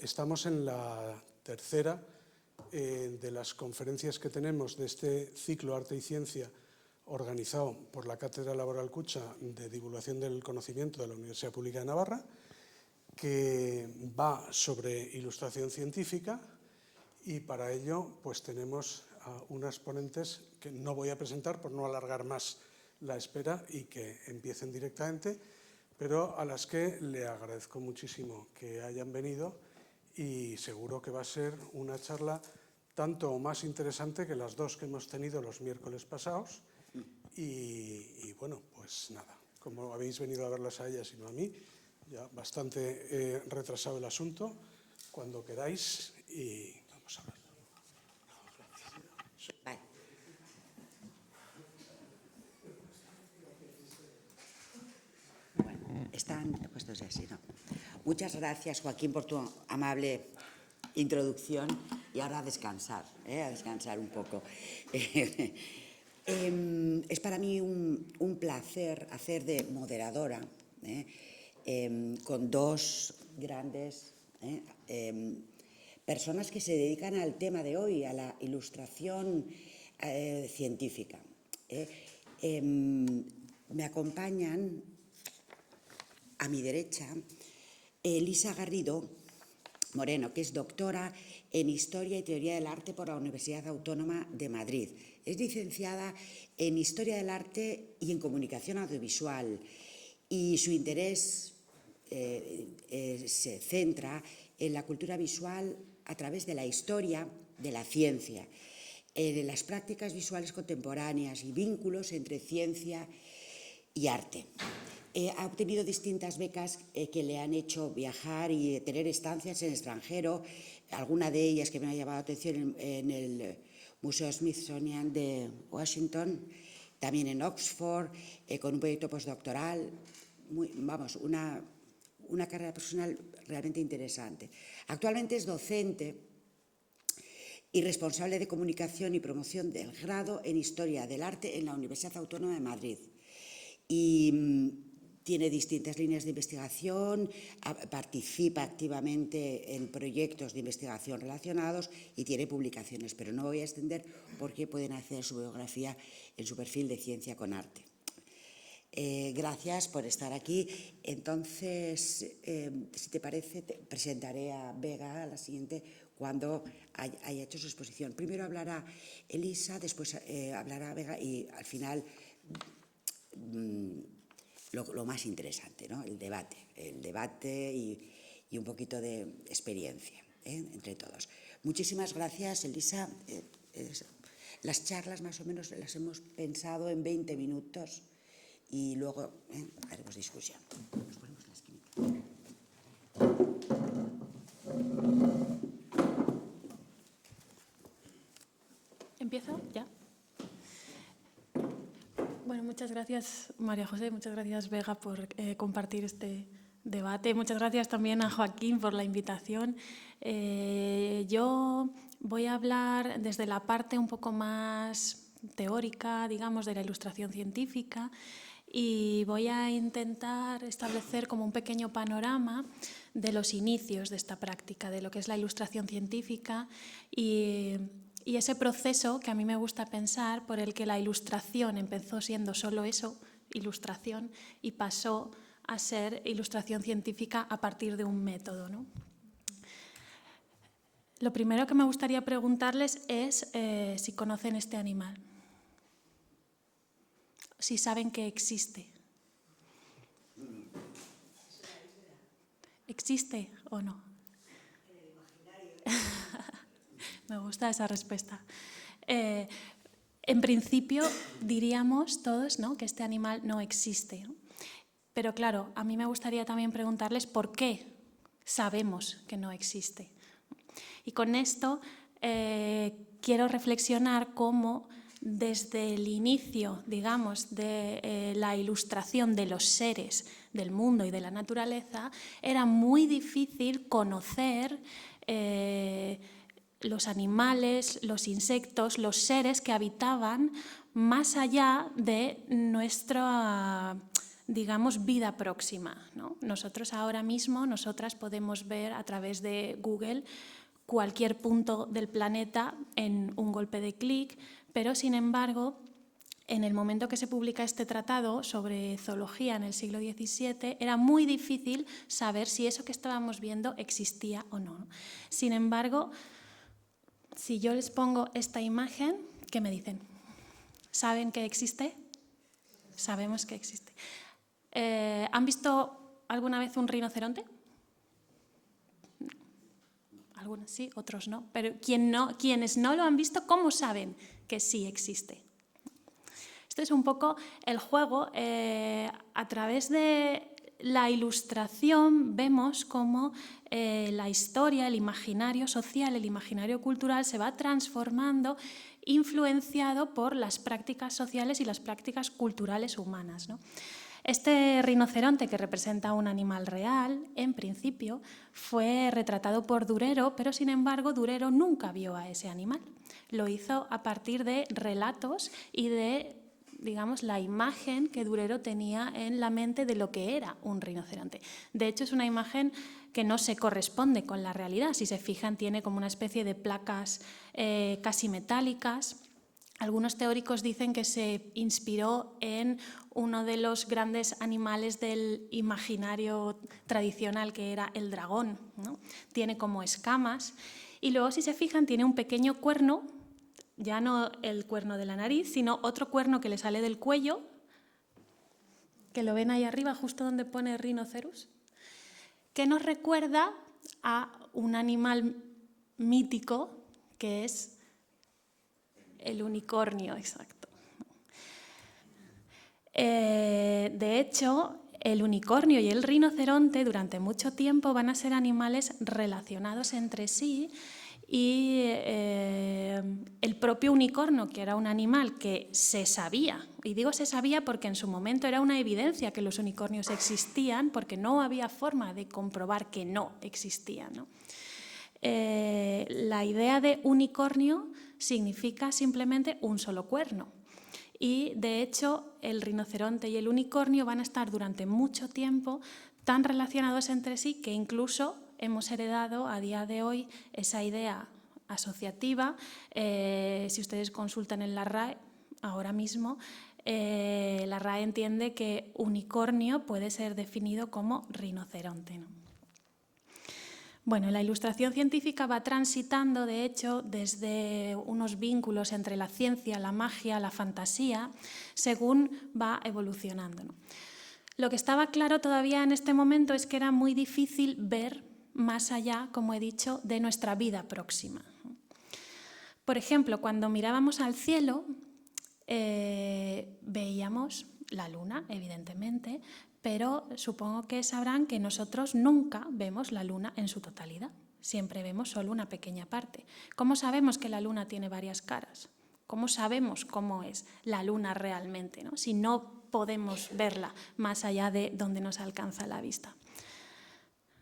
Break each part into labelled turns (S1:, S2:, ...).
S1: Estamos en la tercera de las conferencias que tenemos de este ciclo Arte y Ciencia organizado por la Cátedra Laboral Kutxa de Divulgación del Conocimiento de la Universidad Pública de Navarra, que va sobre ilustración científica, y para ello pues tenemos a unas ponentes que no voy a presentar por no alargar más la espera y que empiecen directamente, pero a las que le agradezco muchísimo que hayan venido, y seguro que va a ser una charla tanto o más interesante que las dos que hemos tenido los miércoles pasados. Y bueno, pues nada, como habéis venido a verlas a ellas y no a mí, ya bastante retrasado el asunto, cuando queráis, y vamos a verlo.
S2: Vale. Bueno, están puestos ya, sí, ¿no? Muchas gracias, Joaquín, por tu amable introducción, y ahora a descansar un poco. Es para mí un placer hacer de moderadora con dos grandes personas que se dedican al tema de hoy, a la ilustración científica. Me acompañan a mi derecha Elisa Garrido Moreno, que es doctora en Historia y Teoría del Arte por la Universidad Autónoma de Madrid. Es licenciada en Historia del Arte y en Comunicación Audiovisual, y su interés se centra en la cultura visual a través de la historia de la ciencia, en las prácticas visuales contemporáneas y vínculos entre ciencia y arte. Ha obtenido distintas becas que le han hecho viajar y tener estancias en el extranjero, alguna de ellas que me ha llamado la atención en el Museo Smithsonian de Washington, también en Oxford, con un proyecto postdoctoral. Una carrera profesional realmente interesante. Actualmente es docente y responsable de comunicación y promoción del grado en Historia del Arte en la Universidad Autónoma de Madrid. Y tiene distintas líneas de investigación, participa activamente en proyectos de investigación relacionados y tiene publicaciones, pero no voy a extender porque pueden acceder a su biografía en su perfil de Ciencia con Arte. Gracias por estar aquí. Entonces, si te parece, te presentaré a Vega, a la siguiente, cuando haya hecho su exposición. Primero hablará Elisa, después hablará Vega y al final lo más interesante, ¿no? El debate y un poquito de experiencia entre todos. Muchísimas gracias, Elisa. Las charlas más o menos las hemos pensado en 20 minutos y luego haremos discusión. Nos ponemos en la esquinita.
S3: ¿Empiezo? ¿Ya? Bueno, muchas gracias, María José, muchas gracias, Vega, por compartir este debate. Muchas gracias también a Joaquín por la invitación. Yo voy a hablar desde la parte un poco más teórica, digamos, de la ilustración científica, y voy a intentar establecer como un pequeño panorama de los inicios de esta práctica, de lo que es la ilustración científica y ese proceso que a mí me gusta pensar por el que la ilustración empezó siendo solo eso, ilustración, y pasó a ser ilustración científica a partir de un método, ¿no? Lo primero que me gustaría preguntarles es si conocen este animal, si saben que existe. ¿Existe o no? Me gusta esa respuesta. En principio diríamos todos, ¿no?, que este animal no existe, ¿no? Pero claro, a mí me gustaría también preguntarles por qué sabemos que no existe. Y con esto quiero reflexionar cómo desde el inicio, digamos, de la ilustración de los seres, del mundo y de la naturaleza, era muy difícil conocer los animales, los insectos, los seres que habitaban más allá de nuestra digamos, vida próxima, ¿no? Nosotros ahora mismo, nosotras podemos ver a través de Google cualquier punto del planeta en un golpe de clic, pero sin embargo, en el momento que se publica este tratado sobre zoología en el siglo XVII, era muy difícil saber si eso que estábamos viendo existía o no. Sin embargo, si yo les pongo esta imagen, ¿qué me dicen? ¿Saben que existe? Sabemos que existe. ¿Han visto alguna vez un rinoceronte? Algunos sí, otros no. Pero quienes no lo han visto, ¿cómo saben que sí existe? Esto es un poco el juego. A través de la ilustración vemos cómo la historia, el imaginario social, el imaginario cultural se va transformando, influenciado por las prácticas sociales y las prácticas culturales humanas, ¿no? Este rinoceronte, que representa un animal real, en principio, fue retratado por Durero, pero sin embargo Durero nunca vio a ese animal. Lo hizo a partir de relatos y de, digamos, la imagen que Durero tenía en la mente de lo que era un rinoceronte. De hecho, es una imagen que no se corresponde con la realidad. Si se fijan, tiene como una especie de placas casi metálicas. Algunos teóricos dicen que se inspiró en uno de los grandes animales del imaginario tradicional, que era el dragón, ¿no? Tiene como escamas y luego, si se fijan, tiene un pequeño cuerno, ya no el cuerno de la nariz, sino otro cuerno que le sale del cuello, que lo ven ahí arriba, justo donde pone rinoceros, que nos recuerda a un animal mítico que es el unicornio, exacto. De hecho, el unicornio y el rinoceronte durante mucho tiempo van a ser animales relacionados entre sí y el propio unicornio, que era un animal que se sabía, y digo se sabía porque en su momento era una evidencia que los unicornios existían, porque no había forma de comprobar que no existían, ¿no? La idea de unicornio significa simplemente un solo cuerno. Y, de hecho, el rinoceronte y el unicornio van a estar durante mucho tiempo tan relacionados entre sí que incluso hemos heredado a día de hoy esa idea asociativa. Si ustedes consultan en la RAE ahora mismo, la RAE entiende que unicornio puede ser definido como rinoceronte, ¿no? Bueno, la ilustración científica va transitando, de hecho, desde unos vínculos entre la ciencia, la magia, la fantasía, según va evolucionando, ¿no? Lo que estaba claro todavía en este momento es que era muy difícil ver más allá, como he dicho, de nuestra vida próxima. Por ejemplo, cuando mirábamos al cielo, veíamos la luna, evidentemente, pero supongo que sabrán que nosotros nunca vemos la luna en su totalidad. Siempre vemos solo una pequeña parte. ¿Cómo sabemos que la luna tiene varias caras? ¿Cómo sabemos cómo es la luna realmente, ¿no? Si no podemos verla más allá de donde nos alcanza la vista?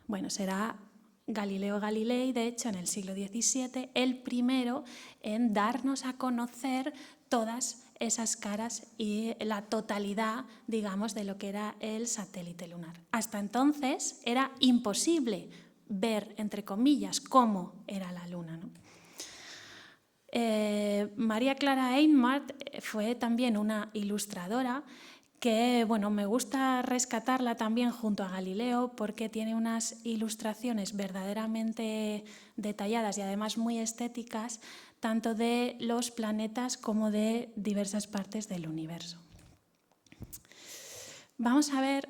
S3: Bueno, será Galileo Galilei, de hecho, en el siglo XVII, el primero en darnos a conocer todas esas caras y la totalidad, digamos, de lo que era el satélite lunar. Hasta entonces era imposible ver, entre comillas, cómo era la Luna, ¿no? María Clara Einmart fue también una ilustradora que, bueno, me gusta rescatarla también junto a Galileo porque tiene unas ilustraciones verdaderamente detalladas y además muy estéticas, tanto de los planetas como de diversas partes del universo. Vamos a ver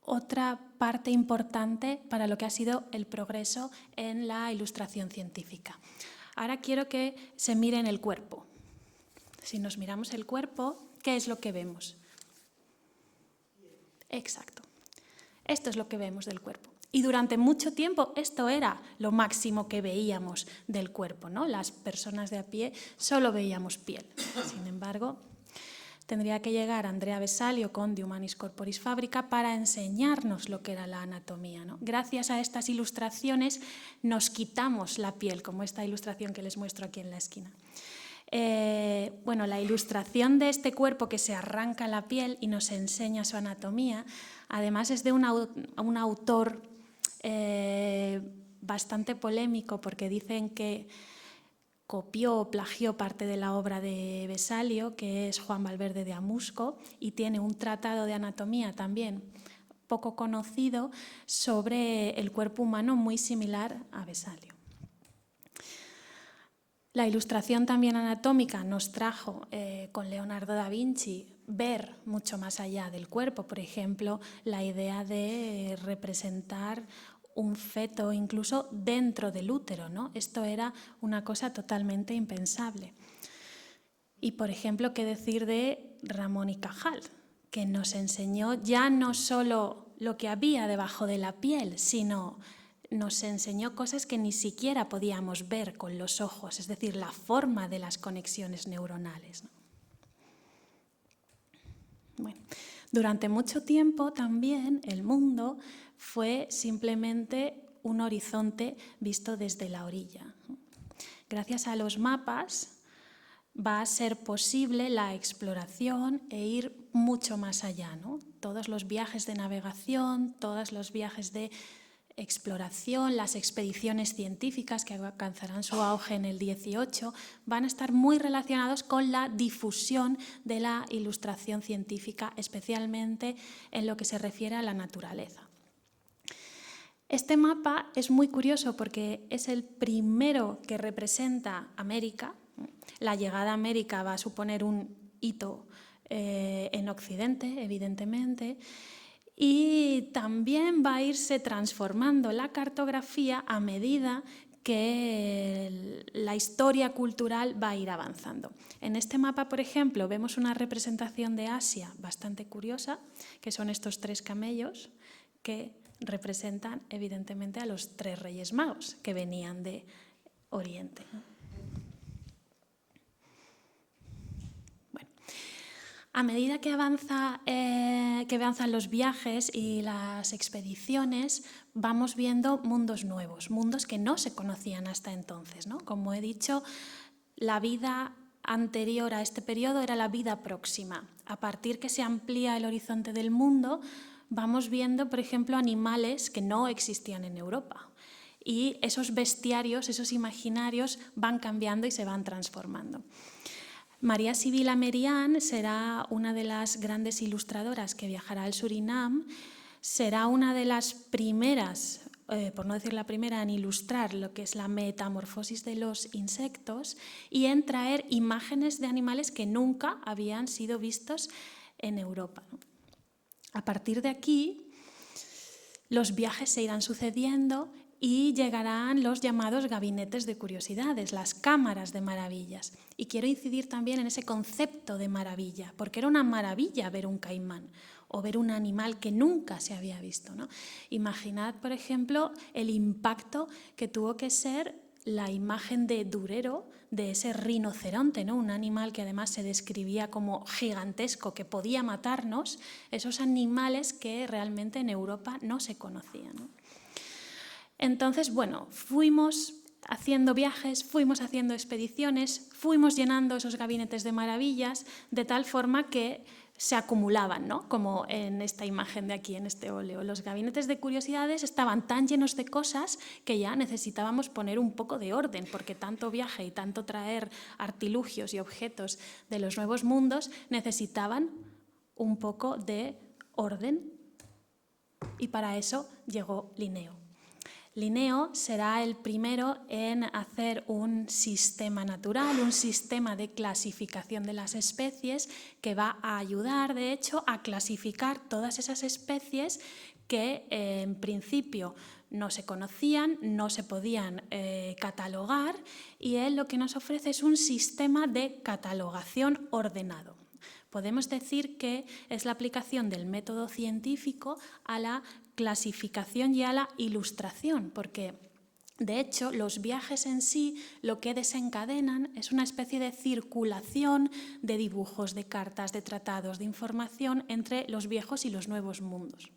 S3: otra parte importante para lo que ha sido el progreso en la ilustración científica. Ahora quiero que se miren el cuerpo. Si nos miramos el cuerpo, ¿qué es lo que vemos? Exacto. Esto es lo que vemos del cuerpo. Y durante mucho tiempo esto era lo máximo que veíamos del cuerpo, ¿no? Las personas de a pie solo veíamos piel. Sin embargo, tendría que llegar Andrea Vesalio con De Humanis Corporis Fabrica para enseñarnos lo que era la anatomía, ¿no? Gracias a estas ilustraciones nos quitamos la piel, como esta ilustración que les muestro aquí en la esquina. Bueno, la ilustración de este cuerpo que se arranca la piel y nos enseña su anatomía, además es de un autor bastante polémico, porque dicen que copió o plagió parte de la obra de Vesalio, que es Juan Valverde de Amusco, y tiene un tratado de anatomía también poco conocido sobre el cuerpo humano muy similar a Vesalio. La ilustración también anatómica nos trajo con Leonardo da Vinci ver mucho más allá del cuerpo, por ejemplo, la idea de representar un feto incluso dentro del útero, ¿no? Esto era una cosa totalmente impensable. Y, por ejemplo, qué decir de Ramón y Cajal, que nos enseñó ya no solo lo que había debajo de la piel, sino nos enseñó cosas que ni siquiera podíamos ver con los ojos, es decir, la forma de las conexiones neuronales, ¿no? Bueno, durante mucho tiempo también el mundo fue simplemente un horizonte visto desde la orilla. Gracias a los mapas va a ser posible la exploración e ir mucho más allá, ¿no? Todos los viajes de navegación, todos los viajes de exploración, las expediciones científicas que alcanzarán su auge en el 18, van a estar muy relacionados con la difusión de la ilustración científica, especialmente en lo que se refiere a la naturaleza. Este mapa es muy curioso porque es el primero que representa América. La llegada a América va a suponer un hito en Occidente, evidentemente, y también va a irse transformando la cartografía a medida que la historia cultural va a ir avanzando. En este mapa, por ejemplo, vemos una representación de Asia bastante curiosa, que son estos 3 camellos que representan evidentemente a los 3 Reyes Magos que venían de Oriente, ¿no? A medida que avanzan los viajes y las expediciones, vamos viendo mundos nuevos, mundos que no se conocían hasta entonces, ¿no? Como he dicho, la vida anterior a este periodo era la vida próxima. A partir que se amplía el horizonte del mundo, vamos viendo, por ejemplo, animales que no existían en Europa. Y esos bestiarios, esos imaginarios van cambiando y se van transformando. María Sibila Merian será una de las grandes ilustradoras que viajará al Surinam, será una de las primeras, por no decir la primera, en ilustrar lo que es la metamorfosis de los insectos y en traer imágenes de animales que nunca habían sido vistos en Europa, ¿no? A partir de aquí, los viajes se irán sucediendo y llegarán los llamados gabinetes de curiosidades, las cámaras de maravillas. Y quiero incidir también en ese concepto de maravilla, porque era una maravilla ver un caimán o ver un animal que nunca se había visto, ¿no? Imaginad, por ejemplo, el impacto que tuvo que ser la imagen de Durero de ese rinoceronte, ¿no? Un animal que además se describía como gigantesco, que podía matarnos, esos animales que realmente en Europa no se conocían, ¿no? Entonces, bueno, fuimos haciendo viajes, fuimos haciendo expediciones, fuimos llenando esos gabinetes de maravillas de tal forma que se acumulaban, ¿no? Como en esta imagen de aquí, en este óleo. Los gabinetes de curiosidades estaban tan llenos de cosas que ya necesitábamos poner un poco de orden, porque tanto viaje y tanto traer artilugios y objetos de los nuevos mundos necesitaban un poco de orden. Y para eso llegó Linneo. Linneo será el primero en hacer un sistema natural, un sistema de clasificación de las especies que va a ayudar, de hecho, a clasificar todas esas especies que en principio no se conocían, no se podían catalogar, y él lo que nos ofrece es un sistema de catalogación ordenado. Podemos decir que es la aplicación del método científico a la clasificación y a la ilustración, porque de hecho los viajes en sí lo que desencadenan es una especie de circulación de dibujos, de cartas, de tratados, de información entre los viejos y los nuevos mundos.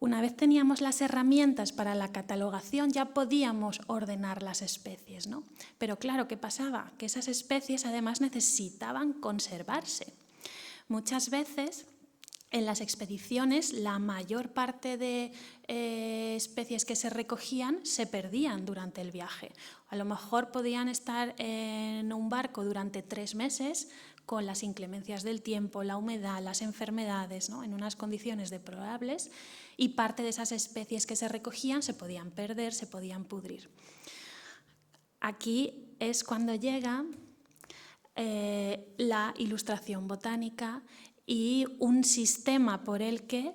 S3: Una vez teníamos las herramientas para la catalogación, ya podíamos ordenar las especies, ¿no? Pero claro, ¿qué pasaba? Que esas especies además necesitaban conservarse. Muchas veces en las expediciones la mayor parte de especies que se recogían se perdían durante el viaje. A lo mejor podían estar en un barco durante 3 meses con las inclemencias del tiempo, la humedad, las enfermedades, ¿no? En unas condiciones deplorables, y parte de esas especies que se recogían se podían perder, se podían pudrir. Aquí es cuando llega la ilustración botánica y un sistema por el que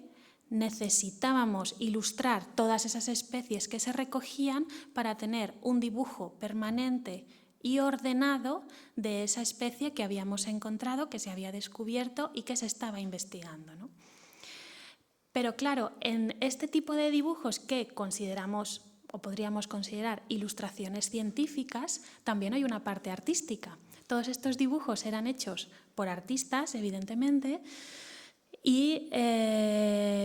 S3: necesitábamos ilustrar todas esas especies que se recogían para tener un dibujo permanente y ordenado de esa especie que habíamos encontrado, que se había descubierto y que se estaba investigando, ¿no? Pero claro, en este tipo de dibujos que consideramos o podríamos considerar ilustraciones científicas, también hay una parte artística. Todos estos dibujos eran hechos por artistas, evidentemente, y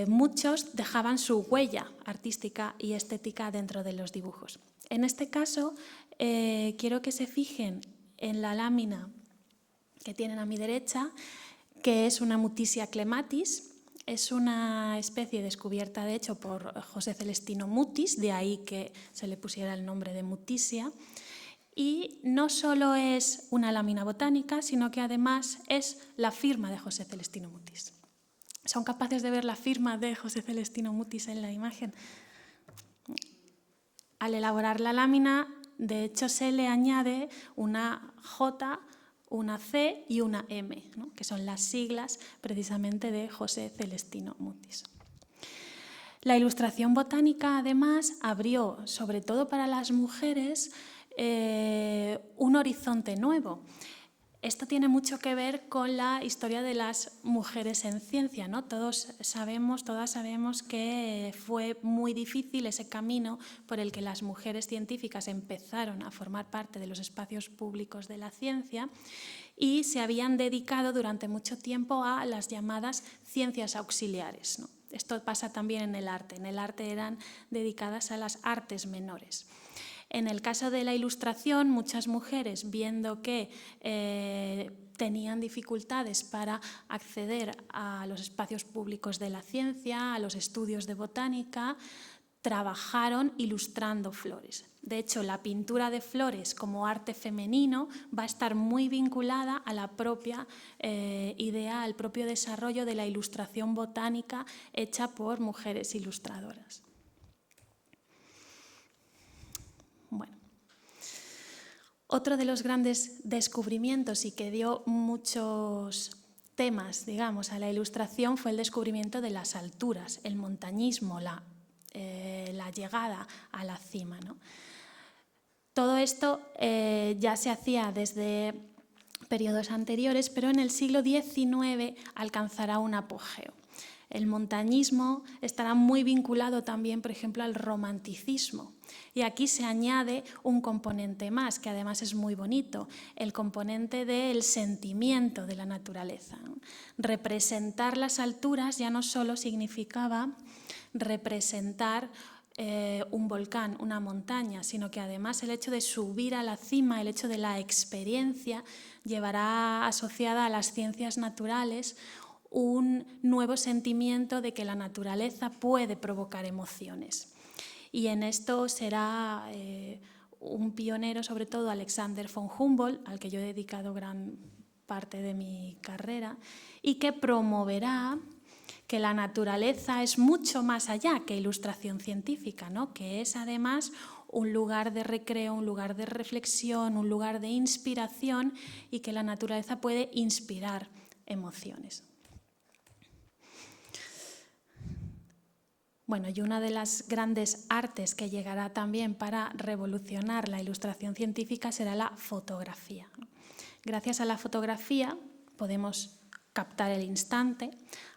S3: muchos dejaban su huella artística y estética dentro de los dibujos. En este caso, quiero que se fijen en la lámina que tienen a mi derecha, que es una Mutisia clematis. Es una especie descubierta, de hecho, por José Celestino Mutis, de ahí que se le pusiera el nombre de Mutisia. Y no solo es una lámina botánica, sino que además es la firma de José Celestino Mutis. ¿Son capaces de ver la firma de José Celestino Mutis en la imagen? Al elaborar la lámina, de hecho, se le añade una J, una C y una M, ¿no? Que son las siglas precisamente de José Celestino Mutis. La ilustración botánica, además, abrió, sobre todo para las mujeres, un horizonte nuevo. Esto tiene mucho que ver con la historia de las mujeres en ciencia, ¿no? Todas sabemos que fue muy difícil ese camino por el que las mujeres científicas empezaron a formar parte de los espacios públicos de la ciencia y se habían dedicado durante mucho tiempo a las llamadas ciencias auxiliares, ¿no? Esto pasa también en el arte. En el arte eran dedicadas a las artes menores. En el caso de la ilustración, muchas mujeres, viendo que tenían dificultades para acceder a los espacios públicos de la ciencia, a los estudios de botánica, trabajaron ilustrando flores. De hecho, la pintura de flores como arte femenino va a estar muy vinculada a la propia idea, al propio desarrollo de la ilustración botánica hecha por mujeres ilustradoras. Bueno, otro de los grandes descubrimientos y que dio muchos temas, digamos, a la ilustración fue el descubrimiento de las alturas, el montañismo, la llegada a la cima, ¿no? Todo esto ya se hacía desde periodos anteriores, pero en el siglo XIX alcanzará un apogeo. El montañismo estará muy vinculado también, por ejemplo, al romanticismo. Y aquí se añade un componente más, que además es muy bonito, el componente del sentimiento de la naturaleza. Representar las alturas ya no solo significaba representar un volcán, una montaña, sino que además el hecho de subir a la cima, el hecho de la experiencia, llevará asociada a las ciencias naturales un nuevo sentimiento de que la naturaleza puede provocar emociones. Y en esto será un pionero, sobre todo Alexander von Humboldt, al que yo he dedicado gran parte de mi carrera, y que promoverá que la naturaleza es mucho más allá que ilustración científica, ¿no? Que es además un lugar de recreo, un lugar de reflexión, un lugar de inspiración y que la naturaleza puede inspirar emociones. Bueno, y una de las grandes artes que llegará también para revolucionar la ilustración científica será la fotografía. Gracias a la fotografía podemos captar el instante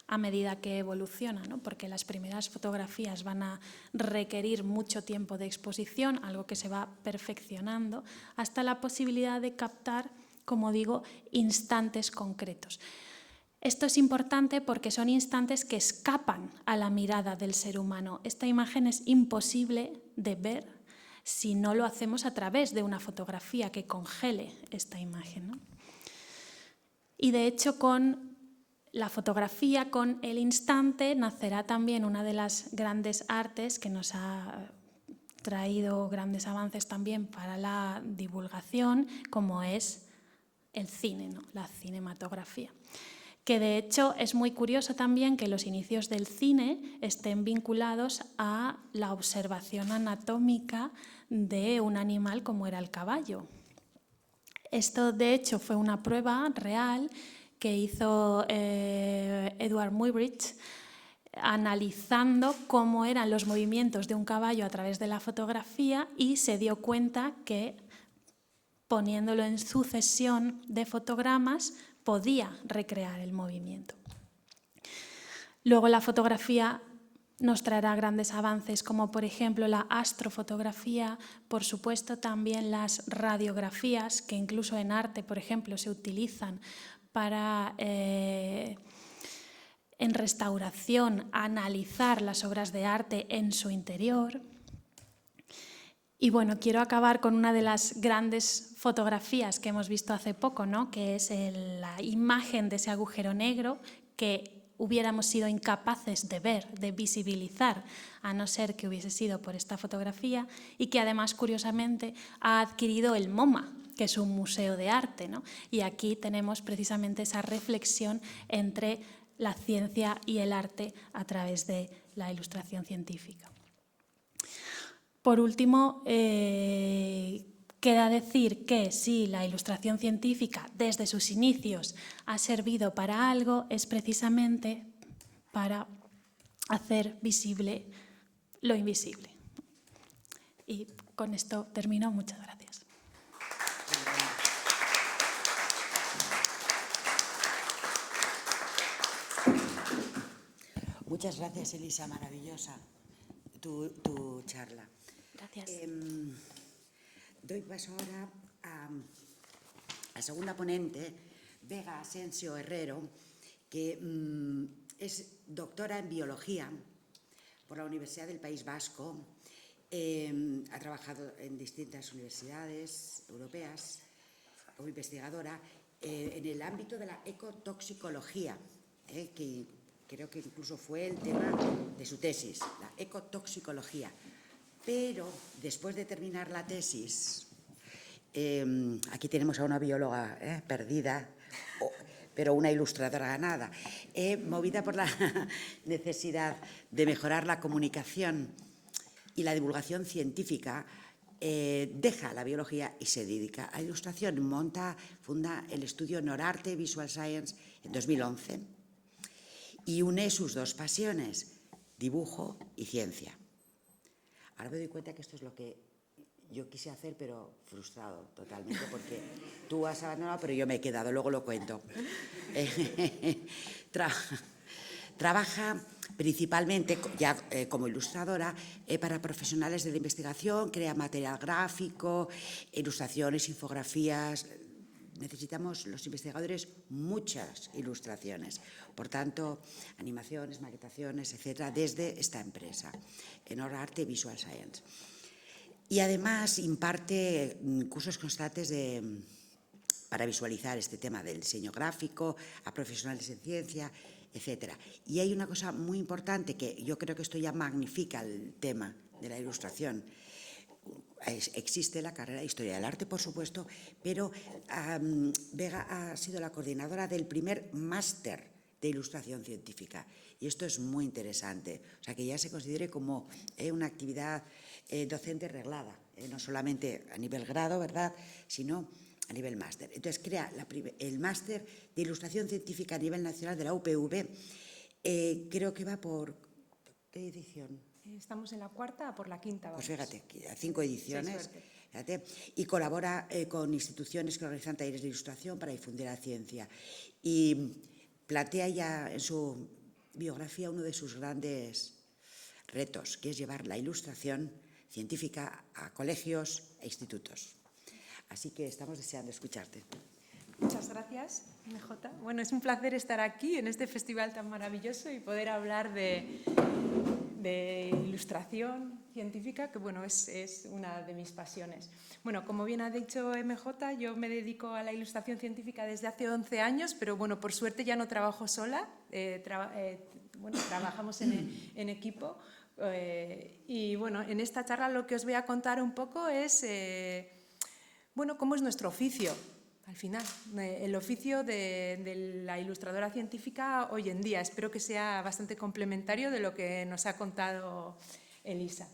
S3: a medida que evoluciona, ¿no? Porque las primeras fotografías van a requerir mucho tiempo de exposición, algo que se va perfeccionando, hasta la posibilidad de captar, como digo, instantes concretos. Esto es importante porque son instantes que escapan a la mirada del ser humano. Esta imagen es imposible de ver si no lo hacemos a través de una fotografía que congele esta imagen, ¿no? Y de hecho, con la fotografía, con el instante, nacerá también una de las grandes artes que nos ha traído grandes avances también para la divulgación, como es el cine, ¿no? La cinematografía. Que de hecho es muy curioso también que los inicios del cine estén vinculados a la observación anatómica de un animal como era el caballo. Esto de hecho fue una prueba real que hizo Edward Muybridge, analizando cómo eran los movimientos de un caballo a través de la fotografía, y se dio cuenta que poniéndolo en sucesión de fotogramas podía recrear el movimiento. Luego la fotografía nos traerá grandes avances, como por ejemplo la astrofotografía, por supuesto también las radiografías, que incluso en arte, por ejemplo, se utilizan para, en restauración, analizar las obras de arte en su interior. Y bueno, quiero acabar con una de las grandes fotografías que hemos visto hace poco, ¿no? Que es la imagen de ese agujero negro que hubiéramos sido incapaces de ver, de visibilizar, a no ser que hubiese sido por esta fotografía, y que además, curiosamente, ha adquirido el MoMA, que es un museo de arte, ¿no? Y aquí tenemos precisamente esa reflexión entre la ciencia y el arte a través de la ilustración científica. Por último, queda decir que si la ilustración científica desde sus inicios ha servido para algo, es precisamente para hacer visible lo invisible. Y con esto termino. Muchas gracias.
S2: Muchas gracias, Elisa, maravillosa tu charla.
S3: Gracias.
S2: Doy paso ahora a la segunda ponente, Vega Asensio Herrero, que es doctora en biología por la Universidad del País Vasco. Ha trabajado en distintas universidades europeas como investigadora en el ámbito de la ecotoxicología, que creo que incluso fue el tema de su tesis, la ecotoxicología. Pero después de terminar la tesis, aquí tenemos a una bióloga perdida, pero una ilustradora ganada, movida por la necesidad de mejorar la comunicación y la divulgación científica, deja la biología y se dedica a la ilustración. Funda el estudio Norarte Visual Science en 2011 y une sus dos pasiones, dibujo y ciencia. Ahora me doy cuenta que esto es lo que yo quise hacer, pero frustrado totalmente, porque tú has abandonado, pero yo me he quedado, luego lo cuento. Trabaja principalmente ya como ilustradora para profesionales de la investigación, crea material gráfico, ilustraciones, infografías. Necesitamos los investigadores muchas ilustraciones, por tanto, animaciones, maquetaciones, etcétera, desde esta empresa, Norarte Visual Science. Y además imparte cursos constantes para visualizar este tema del diseño gráfico a profesionales en ciencia, etcétera. Y hay una cosa muy importante que yo creo que esto ya magnifica el tema de la ilustración. Existe la carrera de Historia del Arte, por supuesto, pero Vega ha sido la coordinadora del primer máster de ilustración científica. Y esto es muy interesante. O sea, que ya se considere como una actividad docente reglada, no solamente a nivel grado, ¿verdad?, sino a nivel máster. Entonces, crea el máster de ilustración científica a nivel nacional de la UPV. Creo que va por... ¿Qué edición?
S4: Estamos en la cuarta, por la quinta.
S2: Pues fíjate, 5 ediciones. Fíjate, y colabora con instituciones que organizan talleres de ilustración para difundir la ciencia. Y plantea ya en su biografía uno de sus grandes retos, que es llevar la ilustración científica a colegios e institutos. Así que estamos deseando escucharte.
S4: Muchas gracias, MJ. Bueno, es un placer estar aquí en este festival tan maravilloso y poder hablar de ilustración científica, que bueno, es una de mis pasiones. Bueno, como bien ha dicho MJ, yo me dedico a la ilustración científica desde hace 11 años, pero bueno, por suerte ya no trabajo sola, trabajamos en equipo. Y bueno, en esta charla lo que os voy a contar un poco es, bueno, cómo es nuestro oficio. Al final, el oficio de la ilustradora científica hoy en día. Espero que sea bastante complementario de lo que nos ha contado Elisa.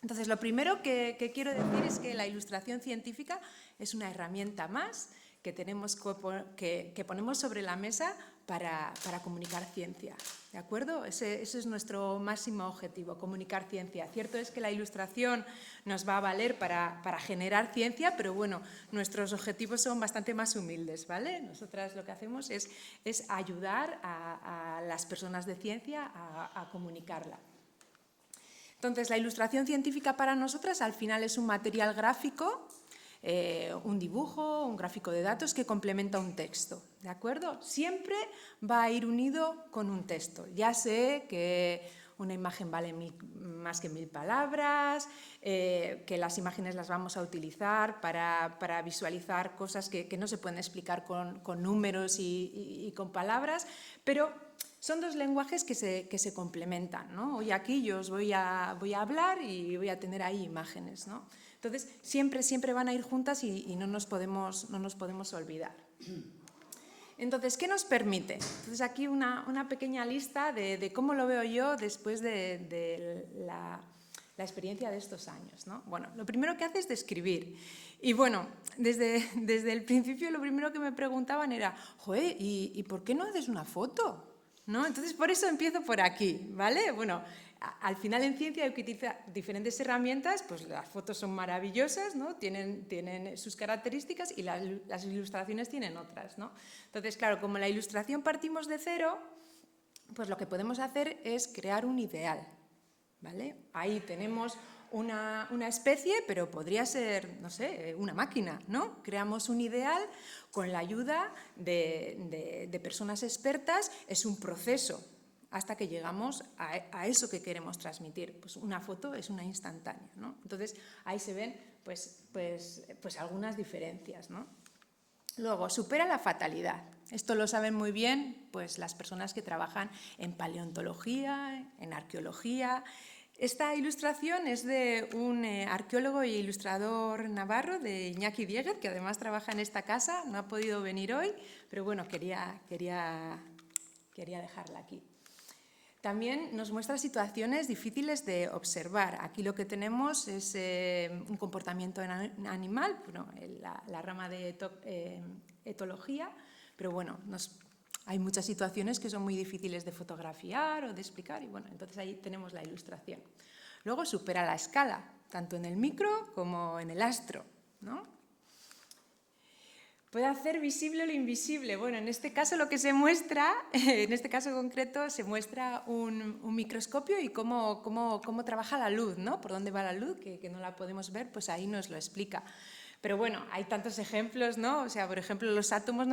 S4: Entonces, lo primero que quiero decir es que la ilustración científica es una herramienta más que ponemos sobre la mesa para comunicar ciencia. ¿De acuerdo? Ese es nuestro máximo objetivo, comunicar ciencia. Cierto es que la ilustración nos va a valer para generar ciencia, pero bueno, nuestros objetivos son bastante más humildes, ¿vale? Nosotras lo que hacemos es ayudar a las personas de ciencia a comunicarla. Entonces, la ilustración científica para nosotras al final es un material gráfico, un dibujo, un gráfico de datos que complementa un texto, ¿de acuerdo? Siempre va a ir unido con un texto. Ya sé que una imagen vale más que 1000 palabras, que las imágenes las vamos a utilizar para visualizar cosas que no se pueden explicar con números y con palabras, pero son dos lenguajes que se complementan, ¿no? Hoy aquí yo os voy a hablar y voy a tener ahí imágenes, ¿no? Entonces, siempre van a ir juntas y no nos podemos olvidar. Entonces, ¿qué nos permite? Entonces, aquí una pequeña lista de cómo lo veo yo después de la experiencia de estos años, ¿no? Bueno, lo primero que hace es describir. Y bueno, desde el principio lo primero que me preguntaban era, joder, ¿y por qué no haces una foto? ¿No? Entonces, por eso empiezo por aquí, ¿vale? Bueno, al final en ciencia hay que utilizar diferentes herramientas, pues las fotos son maravillosas, ¿no? Tienen sus características y las ilustraciones tienen otras, ¿no? Entonces, claro, como la ilustración partimos de cero, pues lo que podemos hacer es crear un ideal, ¿vale? Ahí tenemos una especie, pero podría ser, no sé, una máquina, ¿no? Creamos un ideal con la ayuda de personas expertas, es un proceso hasta que llegamos a eso que queremos transmitir. Pues una foto es una instantánea, ¿no? Entonces, ahí se ven pues algunas diferencias, ¿no? Luego, supera la fatalidad. Esto lo saben muy bien pues, las personas que trabajan en paleontología, en arqueología. Esta ilustración es de un arqueólogo e ilustrador navarro, de Iñaki Dieguez, que además trabaja en esta casa. No ha podido venir hoy, pero bueno, quería dejarla aquí. También nos muestra situaciones difíciles de observar. Aquí lo que tenemos es un comportamiento animal, bueno, la rama de etología, pero bueno, hay muchas situaciones que son muy difíciles de fotografiar o de explicar y bueno, entonces ahí tenemos la ilustración. Luego supera la escala, tanto en el micro como en el astro, ¿no? Puede hacer visible lo invisible. Bueno, en este caso lo que se muestra, en este caso concreto, se muestra un microscopio y cómo trabaja la luz, ¿no? Por dónde va la luz, que no la podemos ver, pues ahí nos lo explica. Pero bueno, hay tantos ejemplos, ¿no? O sea, por ejemplo, los átomos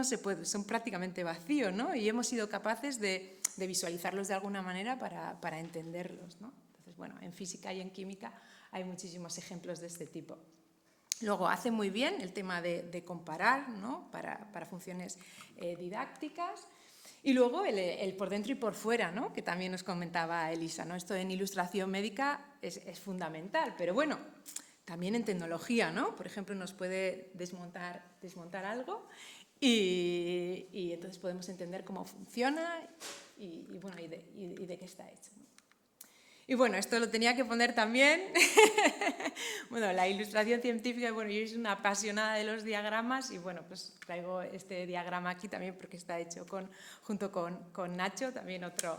S4: son prácticamente vacíos, ¿no? Y hemos sido capaces de visualizarlos de alguna manera para entenderlos, ¿no? Entonces, bueno, en física y en química hay muchísimos ejemplos de este tipo. Luego, hace muy bien el tema de comparar, ¿no? para funciones didácticas. Y luego el por dentro y por fuera, ¿no? Que también nos comentaba Elisa, ¿no? Esto en ilustración médica es fundamental, pero bueno, también en tecnología, ¿no? Por ejemplo, nos puede desmontar algo y entonces podemos entender cómo funciona y de qué está hecho. Y bueno, esto lo tenía que poner también. Bueno, la ilustración científica, bueno, yo soy una apasionada de los diagramas y bueno, pues traigo este diagrama aquí también porque está hecho junto con Nacho, también otro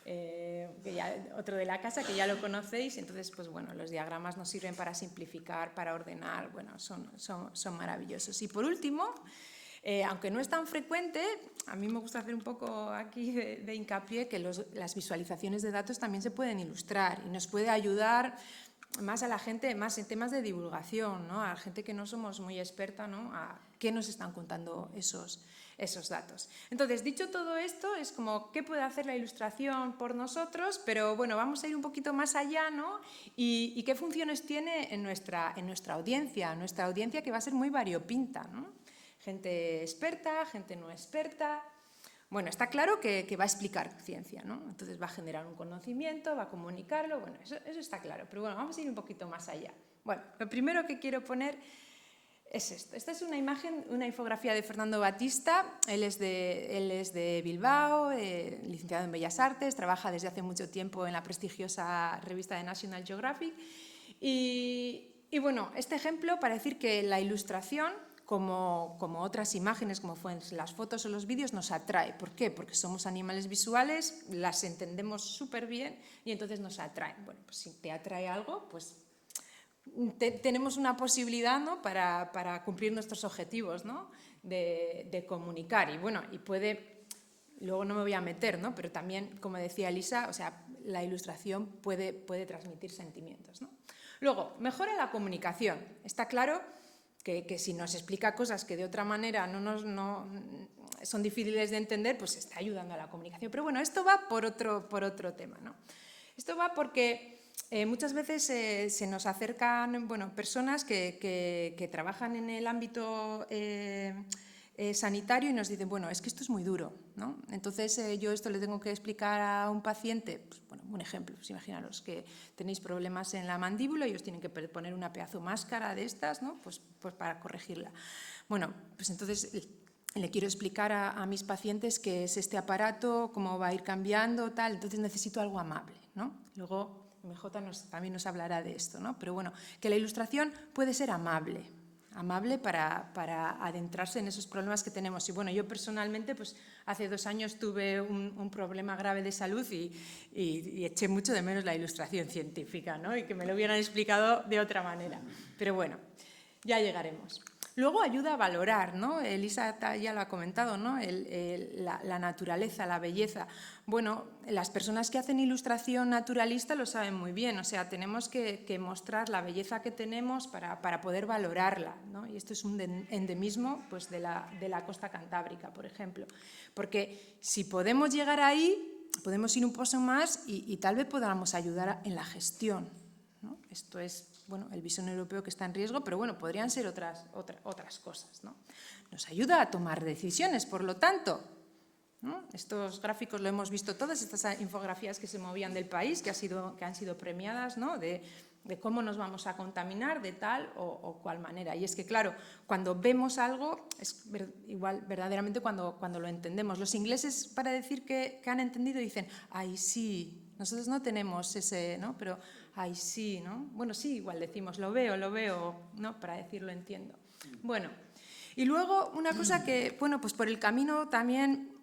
S4: de la casa que ya lo conocéis. Entonces, pues bueno, los diagramas nos sirven para simplificar, para ordenar, bueno, son maravillosos. Y por último, aunque no es tan frecuente, a mí me gusta hacer un poco aquí de hincapié que las visualizaciones de datos también se pueden ilustrar y nos puede ayudar más a la gente, más en temas de divulgación, ¿no? A la gente que no somos muy experta, ¿no? A qué nos están contando esos datos. Entonces, dicho todo esto, es como qué puede hacer la ilustración por nosotros, pero bueno, vamos a ir un poquito más allá, ¿no? Y qué funciones tiene en nuestra audiencia que va a ser muy variopinta, ¿no? Gente experta, gente no experta. Bueno, está claro que va a explicar ciencia, ¿no? Entonces va a generar un conocimiento, va a comunicarlo, bueno, eso está claro, pero bueno, vamos a ir un poquito más allá. Bueno, lo primero que quiero poner es esto. Esta es una imagen, una infografía de Fernando Batista. Él es de Bilbao, licenciado en Bellas Artes, trabaja desde hace mucho tiempo en la prestigiosa revista de National Geographic. Y bueno, este ejemplo para decir que la ilustración, como otras imágenes, como fueron las fotos o los vídeos, nos atrae. ¿Por qué? Porque somos animales visuales, las entendemos súper bien y entonces nos atraen. Bueno, pues si te atrae algo, pues tenemos una posibilidad, ¿no? para cumplir nuestros objetivos, ¿no? de comunicar. Y bueno, y puede, luego no me voy a meter, ¿no? Pero también, como decía Elisa, o sea, la ilustración puede transmitir sentimientos, ¿no? Luego, mejora la comunicación. Está claro que si nos explica cosas que de otra manera no son difíciles de entender, pues está ayudando a la comunicación. Pero bueno, esto va por otro tema, ¿no? Esto va porque muchas veces se nos acercan, bueno, personas que trabajan en el ámbito sanitario y nos dicen, bueno, es que esto es muy duro, ¿no? Entonces yo esto le tengo que explicar a un paciente, pues, bueno, un ejemplo, pues imaginaros que tenéis problemas en la mandíbula y os tienen que poner una pedazo máscara de estas, ¿no? Pues para corregirla. Bueno, pues entonces le quiero explicar a mis pacientes qué es este aparato, cómo va a ir cambiando, tal, entonces necesito algo amable, ¿no? Luego MJ también nos hablará de esto, ¿no? Pero bueno, que la ilustración puede ser amable para adentrarse en esos problemas que tenemos. Y bueno, yo personalmente, pues hace 2 años tuve un problema grave de salud y eché mucho de menos la ilustración científica, ¿no? Y que me lo hubieran explicado de otra manera. Pero bueno, ya llegaremos. Luego ayuda a valorar, ¿no? Elisa ya lo ha comentado, ¿no? La naturaleza, la belleza. Bueno, las personas que hacen ilustración naturalista lo saben muy bien, o sea, tenemos que mostrar la belleza que tenemos para poder valorarla, ¿no? Y esto es un endemismo, pues, de la costa cantábrica, por ejemplo. Porque si podemos llegar ahí, podemos ir un poco más y tal vez podamos ayudar en la gestión, ¿no? Esto es, bueno, el visón europeo que está en riesgo, pero bueno, podrían ser otras cosas, ¿no? Nos ayuda a tomar decisiones, por lo tanto, ¿no? Estos gráficos lo hemos visto todas, estas infografías que se movían del país, que han sido premiadas, ¿no? de cómo nos vamos a contaminar de tal o cual manera. Y es que, claro, cuando vemos algo, es igual verdaderamente cuando lo entendemos. Los ingleses, para decir que han entendido, dicen, ¡ay, sí! Nosotros no tenemos ese, ¿no? Pero, ¡ay, sí! ¿no? Bueno, sí, igual decimos, lo veo, ¿no? Para decir, lo entiendo. Bueno, y luego una cosa que, bueno, pues por el camino también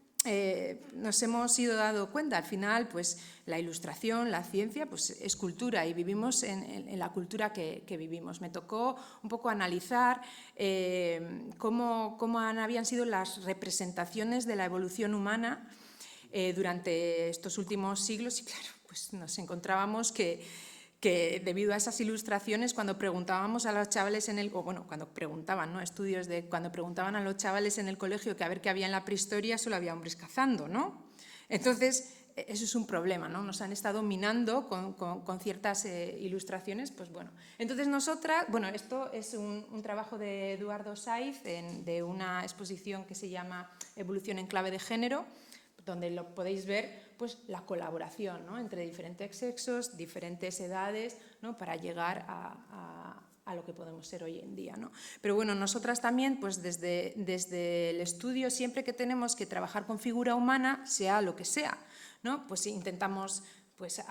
S4: nos hemos ido dando cuenta, al final, pues la ilustración, la ciencia, pues es cultura y vivimos en la cultura que vivimos. Me tocó un poco analizar cómo habían sido las representaciones de la evolución humana durante estos últimos siglos y claro, pues nos encontrábamos que debido a esas ilustraciones, cuando preguntábamos a los chavales cuando preguntaban, ¿no? Estudios de cuando preguntaban a los chavales en el colegio que a ver qué había en la prehistoria, solo había hombres cazando, ¿no? Entonces, eso es un problema, ¿no? Nos han estado minando con ciertas ilustraciones, pues bueno. Entonces nosotras, bueno, esto es un trabajo de Eduardo Saiz de una exposición que se llama Evolución en clave de género, donde lo podéis ver, pues la colaboración, ¿no? Entre diferentes sexos, diferentes edades, ¿no? Para llegar a lo que podemos ser hoy en día, ¿no? Pero bueno, nosotras también, pues desde el estudio, siempre que tenemos que trabajar con figura humana, sea lo que sea, ¿no? Pues intentamos pues,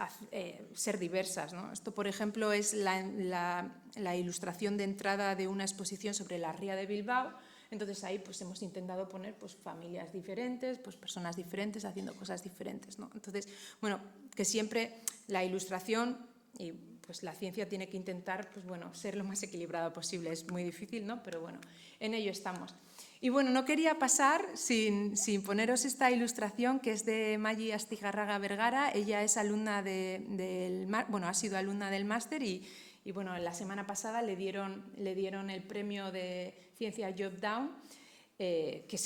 S4: ser diversas, ¿no? Esto, por ejemplo, es la ilustración de entrada de una exposición sobre la ría de Bilbao. Entonces ahí pues hemos intentado poner pues familias diferentes, pues personas diferentes haciendo cosas diferentes, ¿no? Entonces, bueno, que siempre la ilustración y pues la ciencia tiene que intentar, pues bueno, ser lo más equilibrado posible. Es muy difícil, ¿no? Pero bueno, en ello estamos. Y bueno, no quería pasar sin poneros esta ilustración, que es de Maggi Astigarraga Vergara. Ella es alumna ha sido alumna del máster y bueno, la semana pasada le dieron el premio de Ciencia Job Down, que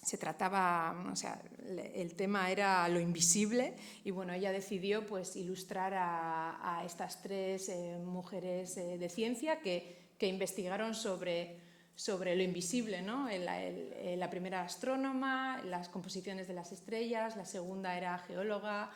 S4: se trataba, o sea, el tema era lo invisible, y bueno, ella decidió pues ilustrar a estas 3 mujeres de ciencia que investigaron sobre lo invisible, ¿no? La primera astrónoma, las composiciones de las estrellas, la segunda era geóloga,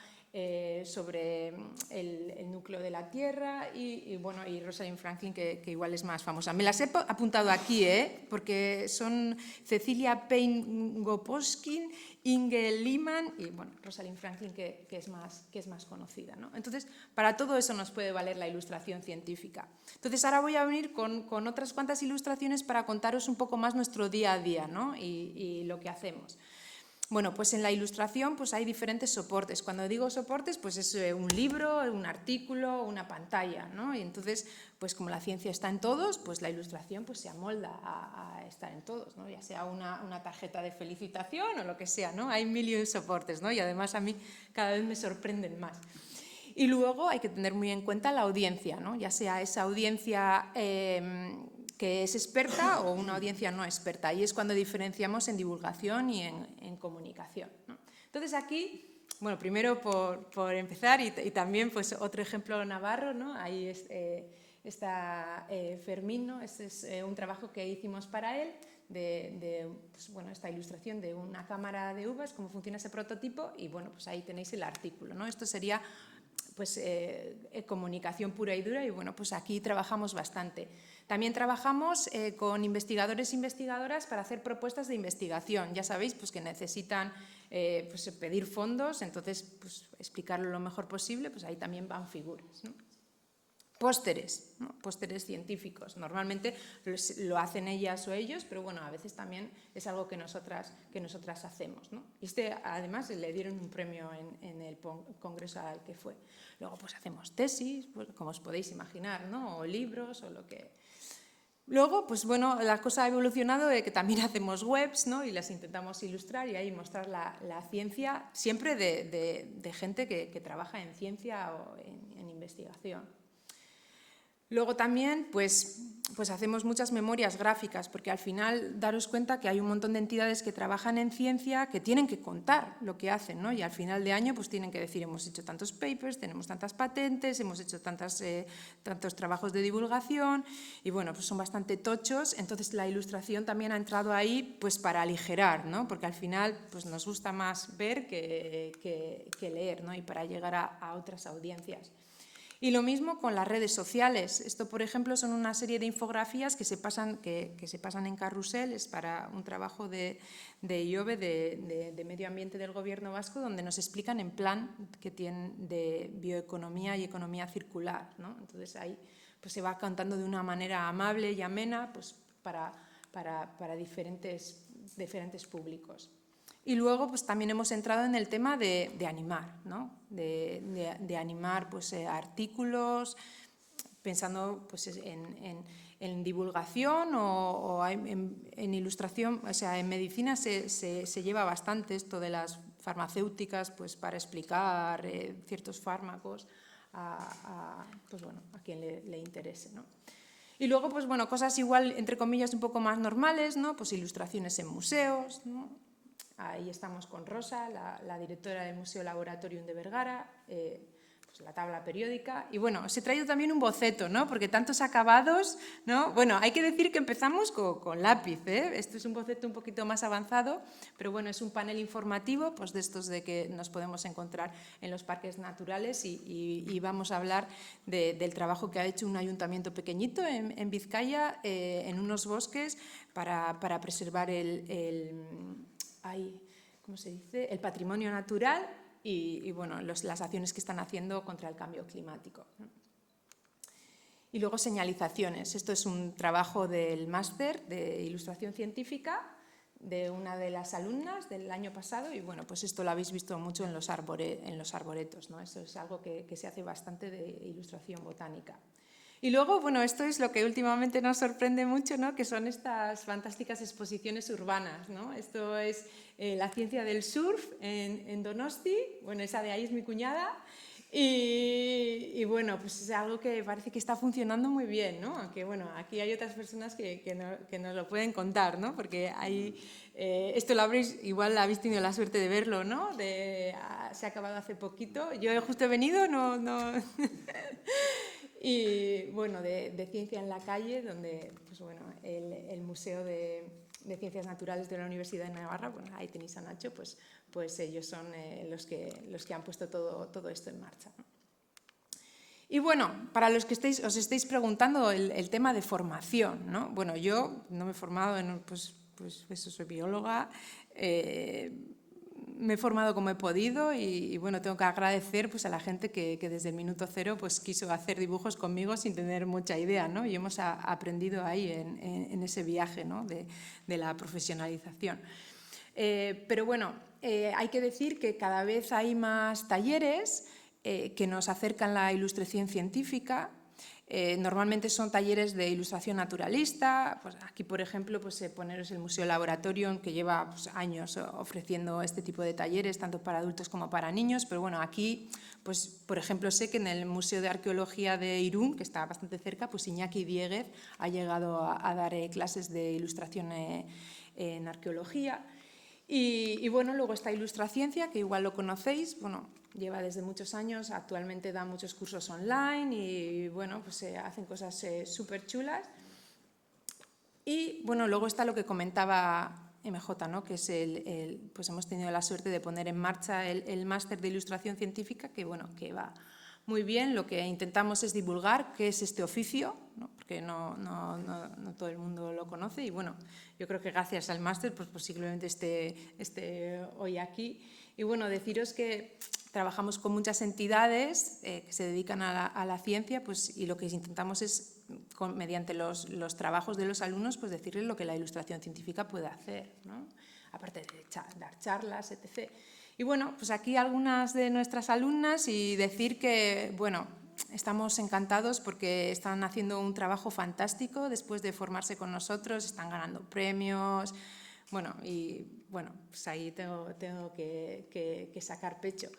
S4: sobre el núcleo de la Tierra, y Rosalind Franklin, que igual es más famosa. Me las he apuntado aquí, porque son Cecilia Payne-Gaposchkin, Inge Lehmann y Rosalind Franklin, que es más conocida, ¿no? Entonces, para todo eso nos puede valer la ilustración científica. Entonces, ahora voy a venir con otras cuantas ilustraciones para contaros un poco más nuestro día a día, ¿no? y lo que hacemos. Bueno, pues en la ilustración pues hay diferentes soportes. Cuando digo soportes, pues es un libro, un artículo, una pantalla, ¿no? Y entonces, pues como la ciencia está en todos, pues la ilustración pues se amolda a estar en todos, ¿no? Ya sea una tarjeta de felicitación o lo que sea, ¿no? Hay 1000 soportes, ¿no? Y además a mí cada vez me sorprenden más. Y luego hay que tener muy en cuenta la audiencia, ¿no? Ya sea esa audiencia que es experta o una audiencia no experta. Y es cuando diferenciamos en divulgación y en comunicación, ¿no? Entonces aquí, bueno, primero por empezar, y también pues otro ejemplo navarro, ¿no? Ahí está Fermín, ¿no? Este es un trabajo que hicimos para él, esta ilustración de una cámara de uvas, cómo funciona ese prototipo, y bueno, pues ahí tenéis el artículo, ¿no? Esto sería pues comunicación pura y dura, y bueno, pues aquí trabajamos bastante. También trabajamos con investigadores e investigadoras para hacer propuestas de investigación. Ya sabéis pues, que necesitan pues, pedir fondos, entonces pues, explicarlo lo mejor posible, pues ahí también van figuras, ¿no? Pósteres, ¿no? Pósteres científicos. Normalmente lo hacen ellas o ellos, pero bueno, a veces también es algo que nosotras hacemos, ¿no? Y además le dieron un premio en el congreso al que fue. Luego pues hacemos tesis, pues, como os podéis imaginar, ¿no? O libros o lo que... Luego, pues bueno, la cosa ha evolucionado de que también hacemos webs, ¿no? Y las intentamos ilustrar y ahí mostrar la ciencia, siempre de gente que trabaja en ciencia o en investigación. Luego también pues hacemos muchas memorias gráficas, porque al final daros cuenta que hay un montón de entidades que trabajan en ciencia que tienen que contar lo que hacen, ¿no? Y al final de año pues tienen que decir, hemos hecho tantos papers, tenemos tantas patentes, hemos hecho tantos trabajos de divulgación, y bueno, pues son bastante tochos. Entonces la ilustración también ha entrado ahí pues para aligerar, ¿no? Porque al final pues nos gusta más ver que leer, ¿no? Y para llegar a otras audiencias. Y lo mismo con las redes sociales. Esto, por ejemplo, son una serie de infografías que se pasan en carrusel. Es para un trabajo de IOBE, de Medio Ambiente del Gobierno Vasco, donde nos explican en plan que tienen de bioeconomía y economía circular, ¿no? Entonces ahí pues, se va contando de una manera amable y amena pues, para diferentes públicos. Y luego pues, también hemos entrado en el tema de animar, ¿no? de animar pues, artículos, pensando pues, en divulgación o en ilustración. O sea, en medicina se lleva bastante esto de las farmacéuticas pues, para explicar ciertos fármacos a quien le interese, ¿no? Y luego, pues bueno, cosas igual, entre comillas, un poco más normales, ¿no? Pues ilustraciones en museos, ¿no? Ahí estamos con Rosa, la directora del Museo Laboratorium de Vergara, pues la tabla periódica. Y bueno, os he traído también un boceto, ¿no? Porque tantos acabados, ¿no? Bueno, hay que decir que empezamos con lápiz, ¿eh? Esto es un boceto un poquito más avanzado, pero bueno, es un panel informativo, pues de estos de que nos podemos encontrar en los parques naturales, y vamos a hablar del trabajo que ha hecho un ayuntamiento pequeñito en Vizcaya, en unos bosques, para preservar ¿cómo se dice? El patrimonio natural y bueno, las acciones que están haciendo contra el cambio climático, ¿no? Y luego señalizaciones. Esto es un trabajo del máster de ilustración científica de una de las alumnas del año pasado y bueno, pues esto lo habéis visto mucho en los arboretos, ¿no? Eso es algo que se hace bastante de ilustración botánica. Y luego, bueno, esto es lo que últimamente nos sorprende mucho, ¿no? Que son estas fantásticas exposiciones urbanas, ¿no? Esto es la ciencia del surf en Donosti, bueno, esa de ahí es mi cuñada, y bueno, pues es algo que parece que está funcionando muy bien, ¿no? Aunque bueno, aquí hay otras personas que nos lo pueden contar, ¿no? Porque hay, esto lo igual habéis tenido la suerte de verlo, ¿no? Se ha acabado hace poquito, yo justo he venido, no... Y bueno, de Ciencia en la Calle, donde pues, bueno, el Museo de Ciencias Naturales de la Universidad de Navarra, bueno, ahí tenéis a Nacho, pues ellos son los que han puesto todo esto en marcha, ¿no? Y bueno, para los que os estéis preguntando el tema de formación, ¿no? Bueno, yo no me he formado en, pues eso, soy bióloga, me he formado como he podido y bueno, tengo que agradecer pues, a la gente que desde el minuto cero pues, quiso hacer dibujos conmigo sin tener mucha idea, ¿no? Y hemos aprendido ahí en ese viaje, ¿no? de la profesionalización. Pero bueno, hay que decir que cada vez hay más talleres que nos acercan la ilustración científica. Normalmente son talleres de ilustración naturalista. Pues aquí, por ejemplo, pues, poneros el Museo Laboratorio, que lleva pues, años ofreciendo este tipo de talleres, tanto para adultos como para niños. Pero bueno, aquí, pues, por ejemplo, sé que en el Museo de Arqueología de Irún, que está bastante cerca, pues Iñaki Dieguez ha llegado a dar clases de ilustración en arqueología. Y bueno, luego está Ilustraciencia, que igual lo conocéis, bueno, lleva desde muchos años, actualmente da muchos cursos online y bueno, pues hacen cosas súper chulas. Y bueno, luego está lo que comentaba MJ, ¿no? Que es pues hemos tenido la suerte de poner en marcha el máster de Ilustración Científica, que bueno, que va muy bien. Lo que intentamos es divulgar qué es este oficio, ¿no? Porque no todo el mundo lo conoce y bueno, yo creo que gracias al máster pues posiblemente esté hoy aquí. Y bueno, deciros que trabajamos con muchas entidades que se dedican a la ciencia pues, y lo que intentamos es, mediante los trabajos de los alumnos, pues decirles lo que la ilustración científica puede hacer, ¿no? Aparte de dar charlas, etc. Y bueno, pues aquí algunas de nuestras alumnas y decir que, bueno, estamos encantados porque están haciendo un trabajo fantástico después de formarse con nosotros, están ganando premios, bueno, y bueno, pues ahí tengo que sacar pecho.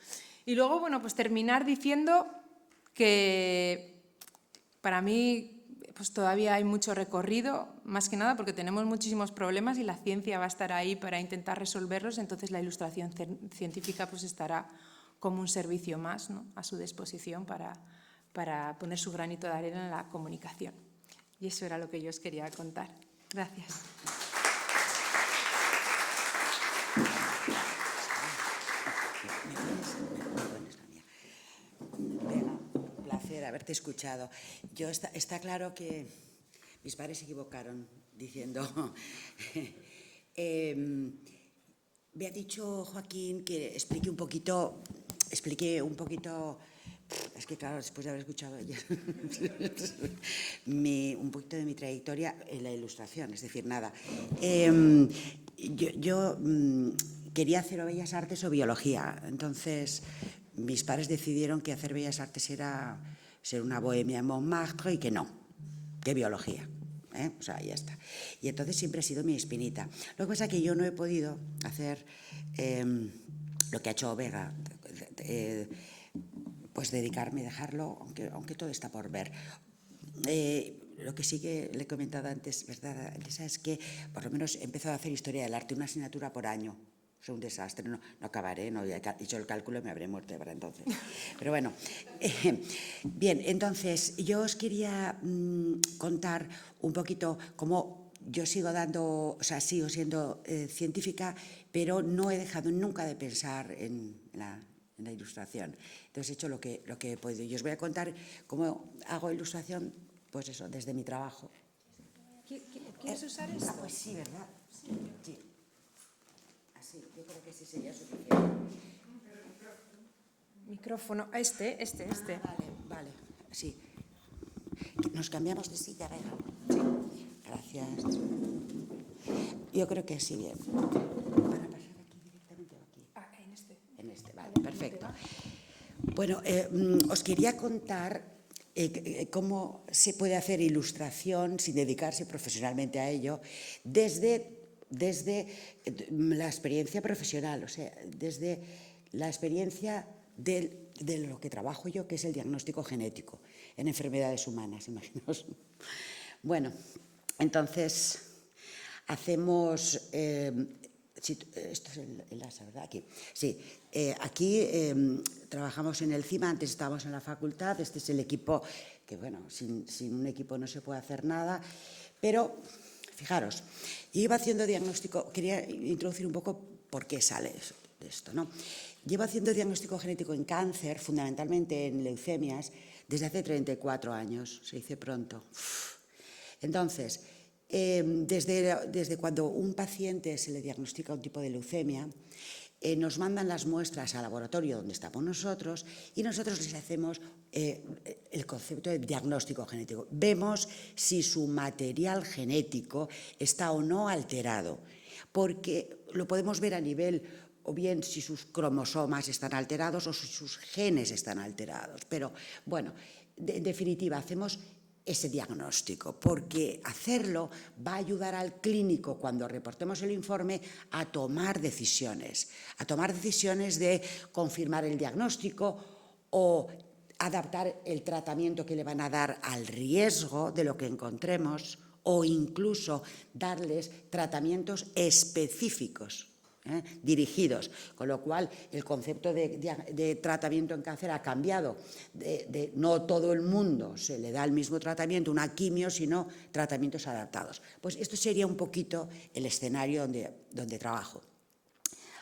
S4: Y luego, bueno, pues terminar diciendo que para mí pues todavía hay mucho recorrido, más que nada porque tenemos muchísimos problemas y la ciencia va a estar ahí para intentar resolverlos, entonces la ilustración científica pues estará como un servicio más, ¿no? A su disposición para poner su granito de arena en la comunicación. Y eso era lo que yo os quería contar. Gracias.
S2: Un placer haberte escuchado. Está claro que mis padres se equivocaron diciendo... me ha dicho Joaquín que explique un poquito... Es que claro, después de haber escuchado un poquito de mi trayectoria en la ilustración, es decir, nada. Yo quería hacer o Bellas Artes o Biología, entonces mis padres decidieron que hacer Bellas Artes era ser una bohemia en Montmartre y que no, que Biología. O sea, ya está. Y entonces siempre ha sido mi espinita. Lo que pasa es que yo no he podido hacer lo que ha hecho Vega, pues dedicarme, dejarlo, aunque todo está por ver. Lo que sí que le he comentado antes, ¿verdad, Elisa? Es que por lo menos he empezado a hacer historia del arte, una asignatura por año. Es un desastre, no acabaré, no he hecho el cálculo y me habré muerto para entonces. Pero bueno, bien, entonces yo os quería contar un poquito cómo yo sigo siendo científica, pero no he dejado nunca de pensar en la ilustración. Entonces he hecho lo que he podido. Y os voy a contar cómo hago ilustración, pues eso, desde mi trabajo.
S4: ¿Quieres usar esto?
S2: Pues sí, ¿verdad? Sí. Así, yo creo que sí sería suficiente.
S4: Micrófono, este.
S2: Vale, sí. Nos cambiamos de silla, venga. Sí. Gracias. Yo creo que sí, bien. ¿Para pasar aquí directamente o aquí?
S4: En este.
S2: En este, vale, perfecto. Bueno, os quería contar cómo se puede hacer ilustración sin dedicarse profesionalmente a ello desde la experiencia profesional, o sea, desde la experiencia de lo que trabajo yo, que es el diagnóstico genético en enfermedades humanas, imaginaos. Bueno, entonces hacemos... esto es el láser, ¿verdad? Aquí. Sí, aquí trabajamos en el CIMA, antes estábamos en la facultad, este es el equipo, que bueno, sin un equipo no se puede hacer nada, pero fijaros, yo iba haciendo diagnóstico, quería introducir un poco por qué sale de esto, ¿no? Llevo haciendo diagnóstico genético en cáncer, fundamentalmente en leucemias, desde hace 34 años, se dice pronto. Entonces, desde cuando un paciente se le diagnostica un tipo de leucemia, nos mandan las muestras al laboratorio donde estamos nosotros y nosotros les hacemos el concepto de diagnóstico genético. Vemos si su material genético está o no alterado, porque lo podemos ver a nivel o bien si sus cromosomas están alterados o si sus genes están alterados. Pero bueno, en definitiva, hacemos ese diagnóstico, porque hacerlo va a ayudar al clínico cuando reportemos el informe a tomar decisiones de confirmar el diagnóstico o adaptar el tratamiento que le van a dar al riesgo de lo que encontremos o incluso darles tratamientos específicos, dirigidos, con lo cual el concepto de tratamiento en cáncer ha cambiado. No todo el mundo se le da el mismo tratamiento, una quimio, sino tratamientos adaptados. Pues esto sería un poquito el escenario donde trabajo.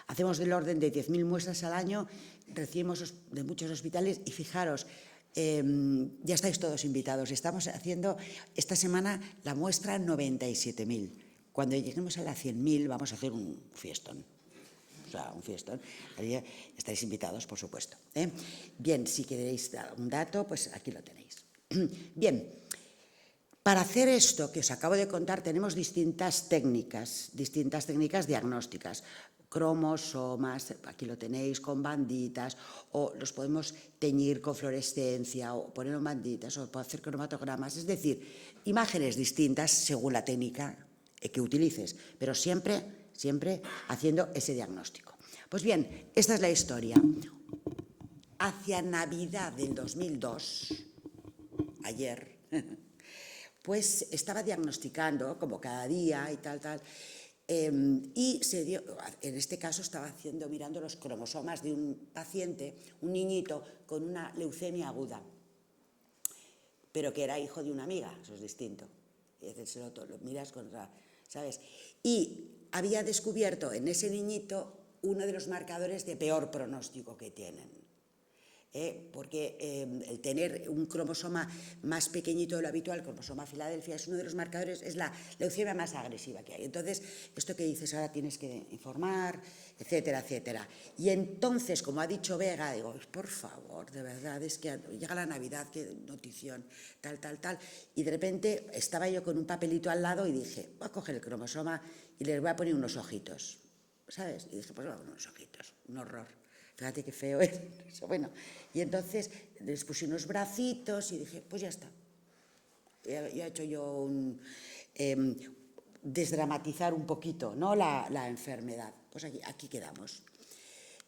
S2: Hacemos del orden de 10.000 muestras al año, recibimos de muchos hospitales y fijaros, ya estáis todos invitados. Estamos haciendo esta semana la muestra 97.000. Cuando lleguemos a las 100.000 vamos a hacer un fiestón. O sea, un fiestón. Estáis invitados, por supuesto. Bien, si queréis dar un dato, pues aquí lo tenéis. Bien, para hacer esto que os acabo de contar tenemos distintas técnicas diagnósticas. Cromosomas, aquí lo tenéis, con banditas, o los podemos teñir con fluorescencia, o poner en banditas, o hacer cromatogramas. Es decir, imágenes distintas según la técnica que utilices, pero siempre haciendo ese diagnóstico. Pues bien, esta es la historia. Hacia Navidad del 2002, ayer, pues estaba diagnosticando, como cada día y tal, y se dio, en este caso estaba mirando los cromosomas de un paciente, un niñito con una leucemia aguda, pero que era hijo de una amiga, eso es distinto. Lo miras ¿sabes? Y había descubierto en ese niñito uno de los marcadores de peor pronóstico que tienen. Porque el tener un cromosoma más pequeñito de lo habitual, el cromosoma Filadelfia, es uno de los marcadores, es la leucemia más agresiva que hay. Entonces, esto que dices, ahora tienes que informar, etcétera, etcétera. Y entonces, como ha dicho Vega, digo, por favor, de verdad, es que llega la Navidad, qué notición, tal. Y de repente estaba yo con un papelito al lado y dije, voy a coger el cromosoma y les voy a poner unos ojitos, ¿sabes? Y dije, pues voy a poner unos ojitos, un horror. Fíjate qué feo es eso. Bueno, y entonces les puse unos bracitos y dije, pues ya está. Ya he hecho yo desdramatizar un poquito, ¿no? la enfermedad. Pues aquí quedamos.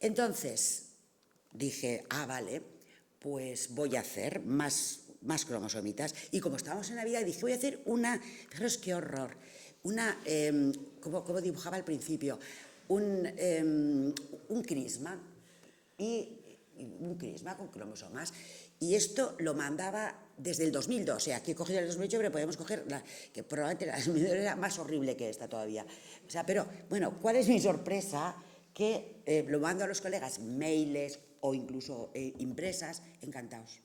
S2: Entonces dije, vale, pues voy a hacer más cromosomitas. Y como estábamos en Navidad, dije, voy a hacer una, fijaros qué horror, como dibujaba al principio, un crisma. Y un crisma con cromosomas. Y esto lo mandaba desde el 2002. O sea, aquí he cogido el 2008, pero podemos coger que probablemente la 2002 era más horrible que esta todavía. O sea, pero bueno, ¿cuál es mi sorpresa? Que lo mando a los colegas, mails o incluso impresas, encantados.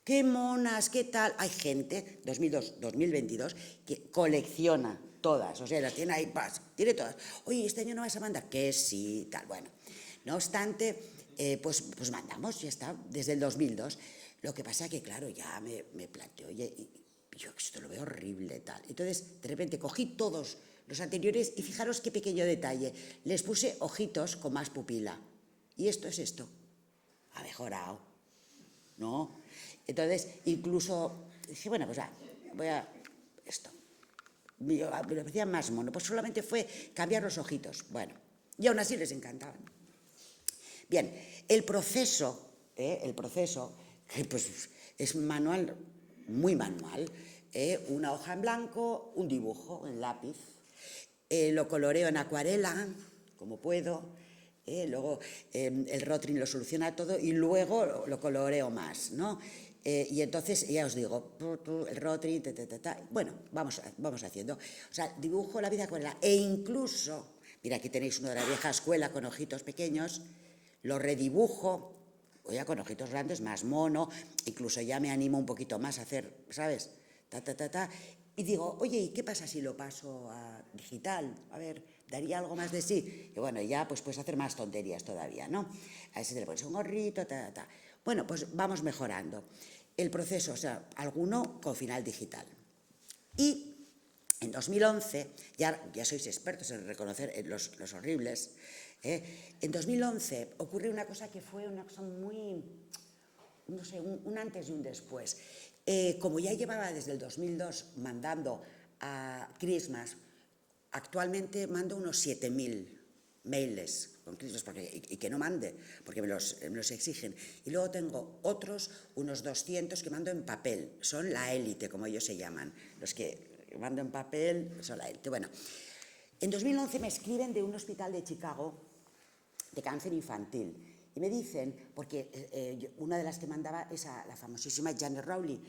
S2: ¡Qué monas! ¿Qué tal? Hay gente, 2002, 2022, que colecciona todas. O sea, las tiene ahí, tiene todas. Oye, ¿este año no vas a mandar? Que sí, tal. Bueno, no obstante... Pues mandamos, ya está, desde el 2002. Lo que pasa que, claro, ya me planteo, oye, yo esto lo veo horrible, tal. Entonces, de repente, cogí todos los anteriores y fijaros qué pequeño detalle. Les puse ojitos con más pupila. Y esto es esto. Ha mejorado, ¿no? Entonces, incluso dije, bueno, pues voy a esto. Me parecía más mono. Pues solamente fue cambiar los ojitos. Bueno, y aún así les encantaban. Bien, el proceso, que pues es manual, muy manual. Una hoja en blanco, un dibujo en lápiz. Lo coloreo en acuarela, como puedo. Luego el Rotring lo soluciona todo y luego lo coloreo más, ¿no? Y entonces, ya os digo, el Rotring, bueno, vamos haciendo. O sea, dibujo la vida acuarela e incluso, mira, aquí tenéis uno de la vieja escuela con ojitos pequeños, lo redibujo, ya con ojitos grandes, más mono, incluso ya me animo un poquito más a hacer, ¿sabes? Y digo, oye, ¿y qué pasa si lo paso a digital? A ver, ¿daría algo más de sí? Y bueno, ya pues puedes hacer más tonterías todavía, ¿no? A ver si te le pones un gorrito, Bueno, pues vamos mejorando el proceso, o sea, alguno con final digital. Y en 2011, ya sois expertos en reconocer los horribles, en 2011 ocurre una cosa que fue una cosa muy, no sé, un antes y un después. Como ya llevaba desde el 2002 mandando a Christmas, actualmente mando unos 7.000 mails con Christmas, y que no mande, porque me los exigen. Y luego tengo otros, unos 200 que mando en papel, son la élite, como ellos se llaman. Los que mando en papel son la élite. Bueno, en 2011 me escriben de un hospital de Chicago de cáncer infantil. Y me dicen, porque una de las que mandaba es a la famosísima Janet Rowley,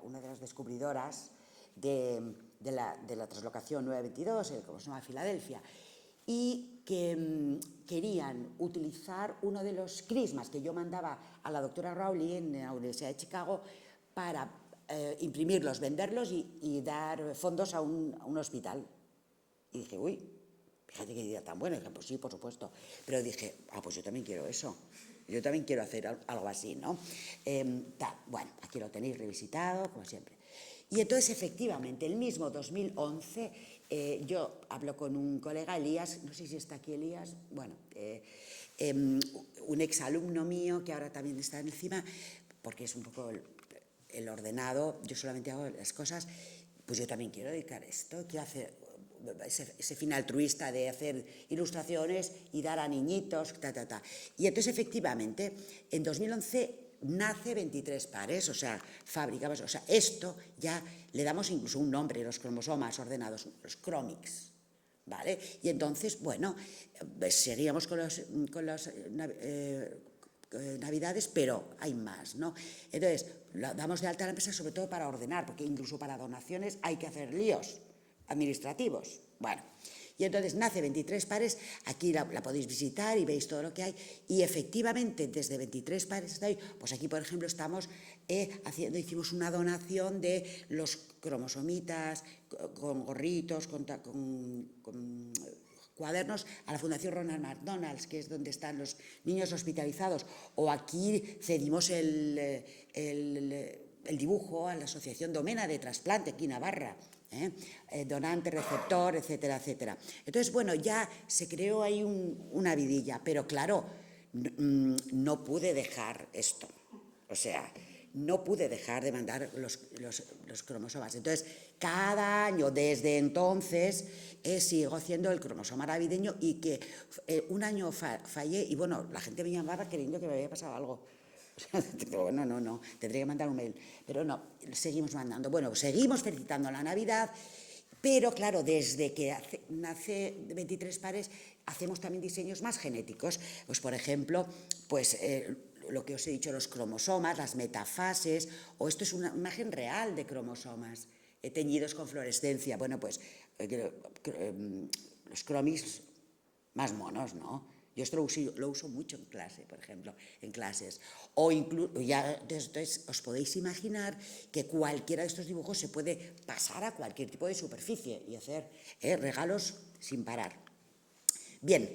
S2: una de las descubridoras de la translocación 922, el cromosoma de Filadelfia, y que querían utilizar uno de los crismas que yo mandaba a la doctora Rowley en la Universidad de Chicago para imprimirlos, venderlos y dar fondos a un hospital. Y dije, uy, fíjate qué idea tan buena. Y dije, pues sí, por supuesto. Pero dije, pues yo también quiero eso. Yo también quiero hacer algo así, ¿no? Bueno, aquí lo tenéis revisitado, como siempre. Y entonces, efectivamente, el mismo 2011, yo hablo con un colega, Elías, no sé si está aquí Elías, bueno, un exalumno mío que ahora también está encima, porque es un poco el ordenado, yo solamente hago las cosas, pues yo también quiero dedicar esto, quiero hacer ese fin altruista de hacer ilustraciones y dar a niñitos, Y entonces, efectivamente, en 2011 nace 23 pares, o sea, fabricamos, o sea, esto ya le damos incluso un nombre, los cromosomas ordenados, los cromics, ¿vale? Y entonces, bueno, seguíamos con las navidades, pero hay más, ¿no? Entonces, lo damos de alta a la empresa sobre todo para ordenar, porque incluso para donaciones hay que hacer líos administrativos. Bueno, y entonces nace 23 pares, aquí la podéis visitar y veis todo lo que hay, y efectivamente desde 23 pares hasta hoy, pues aquí por ejemplo estamos hicimos una donación de los cromosomitas con gorritos, con cuadernos a la Fundación Ronald McDonald, que es donde están los niños hospitalizados, o aquí cedimos el dibujo a la Asociación Domena de Trasplante aquí en Navarra, donante, receptor, etcétera, etcétera. Entonces, bueno, ya se creó ahí una vidilla, pero claro, no pude dejar esto, o sea, no pude dejar de mandar los cromosomas. Entonces, cada año, desde entonces, sigo haciendo el cromosoma navideño y que un año fallé y, bueno, la gente me llamaba creyendo que me había pasado algo. Bueno, no, tendría que mandar un mail. Pero no, seguimos mandando. Bueno, seguimos felicitando la Navidad, pero claro, desde que nace 23 pares, hacemos también diseños más genéticos. Pues, por ejemplo, pues lo que os he dicho, los cromosomas, las metafases, o esto es una imagen real de cromosomas teñidos con fluorescencia. Bueno, pues los cromics más monos, ¿no? Yo esto lo uso mucho en clase, por ejemplo, en clases. O incluso, ya entonces os podéis imaginar que cualquiera de estos dibujos se puede pasar a cualquier tipo de superficie y hacer regalos sin parar. Bien,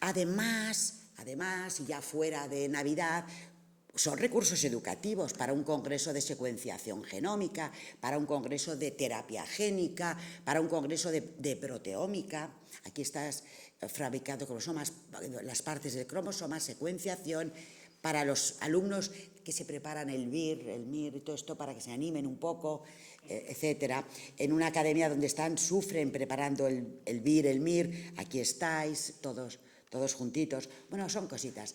S2: además, y ya fuera de Navidad, son recursos educativos para un congreso de secuenciación genómica, para un congreso de terapia génica, para un congreso de proteómica. Aquí estás fabricando cromosomas, las partes del cromosoma, secuenciación, para los alumnos que se preparan el BIR, el MIR y todo esto para que se animen un poco, etcétera. En una academia donde sufren preparando el BIR, el MIR, aquí estáis, todos juntitos. Bueno, son cositas.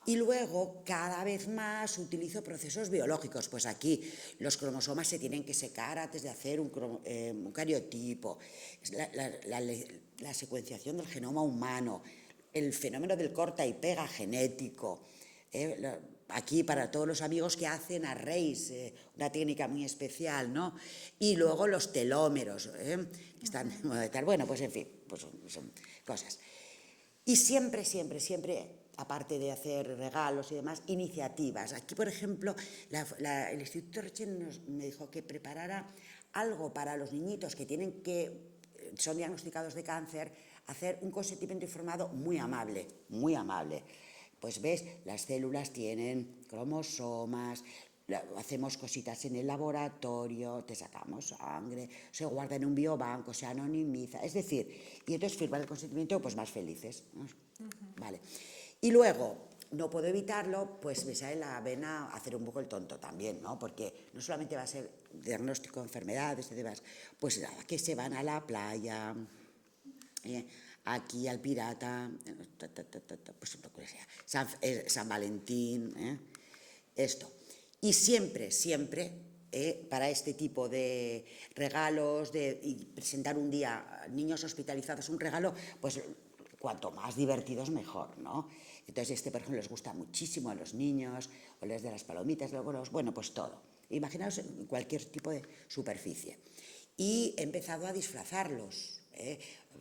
S2: Y luego, cada vez más, utilizo procesos biológicos. Pues aquí los cromosomas se tienen que secar antes de hacer un cariotipo. La secuenciación del genoma humano, el fenómeno del corta y pega genético. Aquí para todos los amigos que hacen arrays, una técnica muy especial, ¿no? Y luego los telómeros, que están de moda y tal. Bueno, pues en fin, pues son cosas. Y siempre, aparte de hacer regalos y demás, iniciativas. Aquí, por ejemplo, el Instituto Rechen me dijo que preparara algo para los niñitos que son diagnosticados de cáncer, hacer un consentimiento informado muy amable, muy amable. Pues ves, las células tienen cromosomas, hacemos cositas en el laboratorio, te sacamos sangre, se guarda en un biobanco, se anonimiza, es decir, y entonces firman el consentimiento pues más felices, ¿no? Vale. Y luego, no puedo evitarlo, pues me sale la vena hacer un poco el tonto también, ¿no? Porque no solamente va a ser diagnóstico de enfermedades y demás, pues nada, que se van a la playa, aquí al pirata, pues lo que sea, San Valentín, esto. Y siempre, para este tipo de regalos, y presentar un día a niños hospitalizados un regalo, pues cuanto más divertidos mejor, ¿no? Entonces por ejemplo, les gusta muchísimo a los niños, o les de las palomitas, bueno, pues todo. Imaginaos en cualquier tipo de superficie. Y he empezado a disfrazarlos,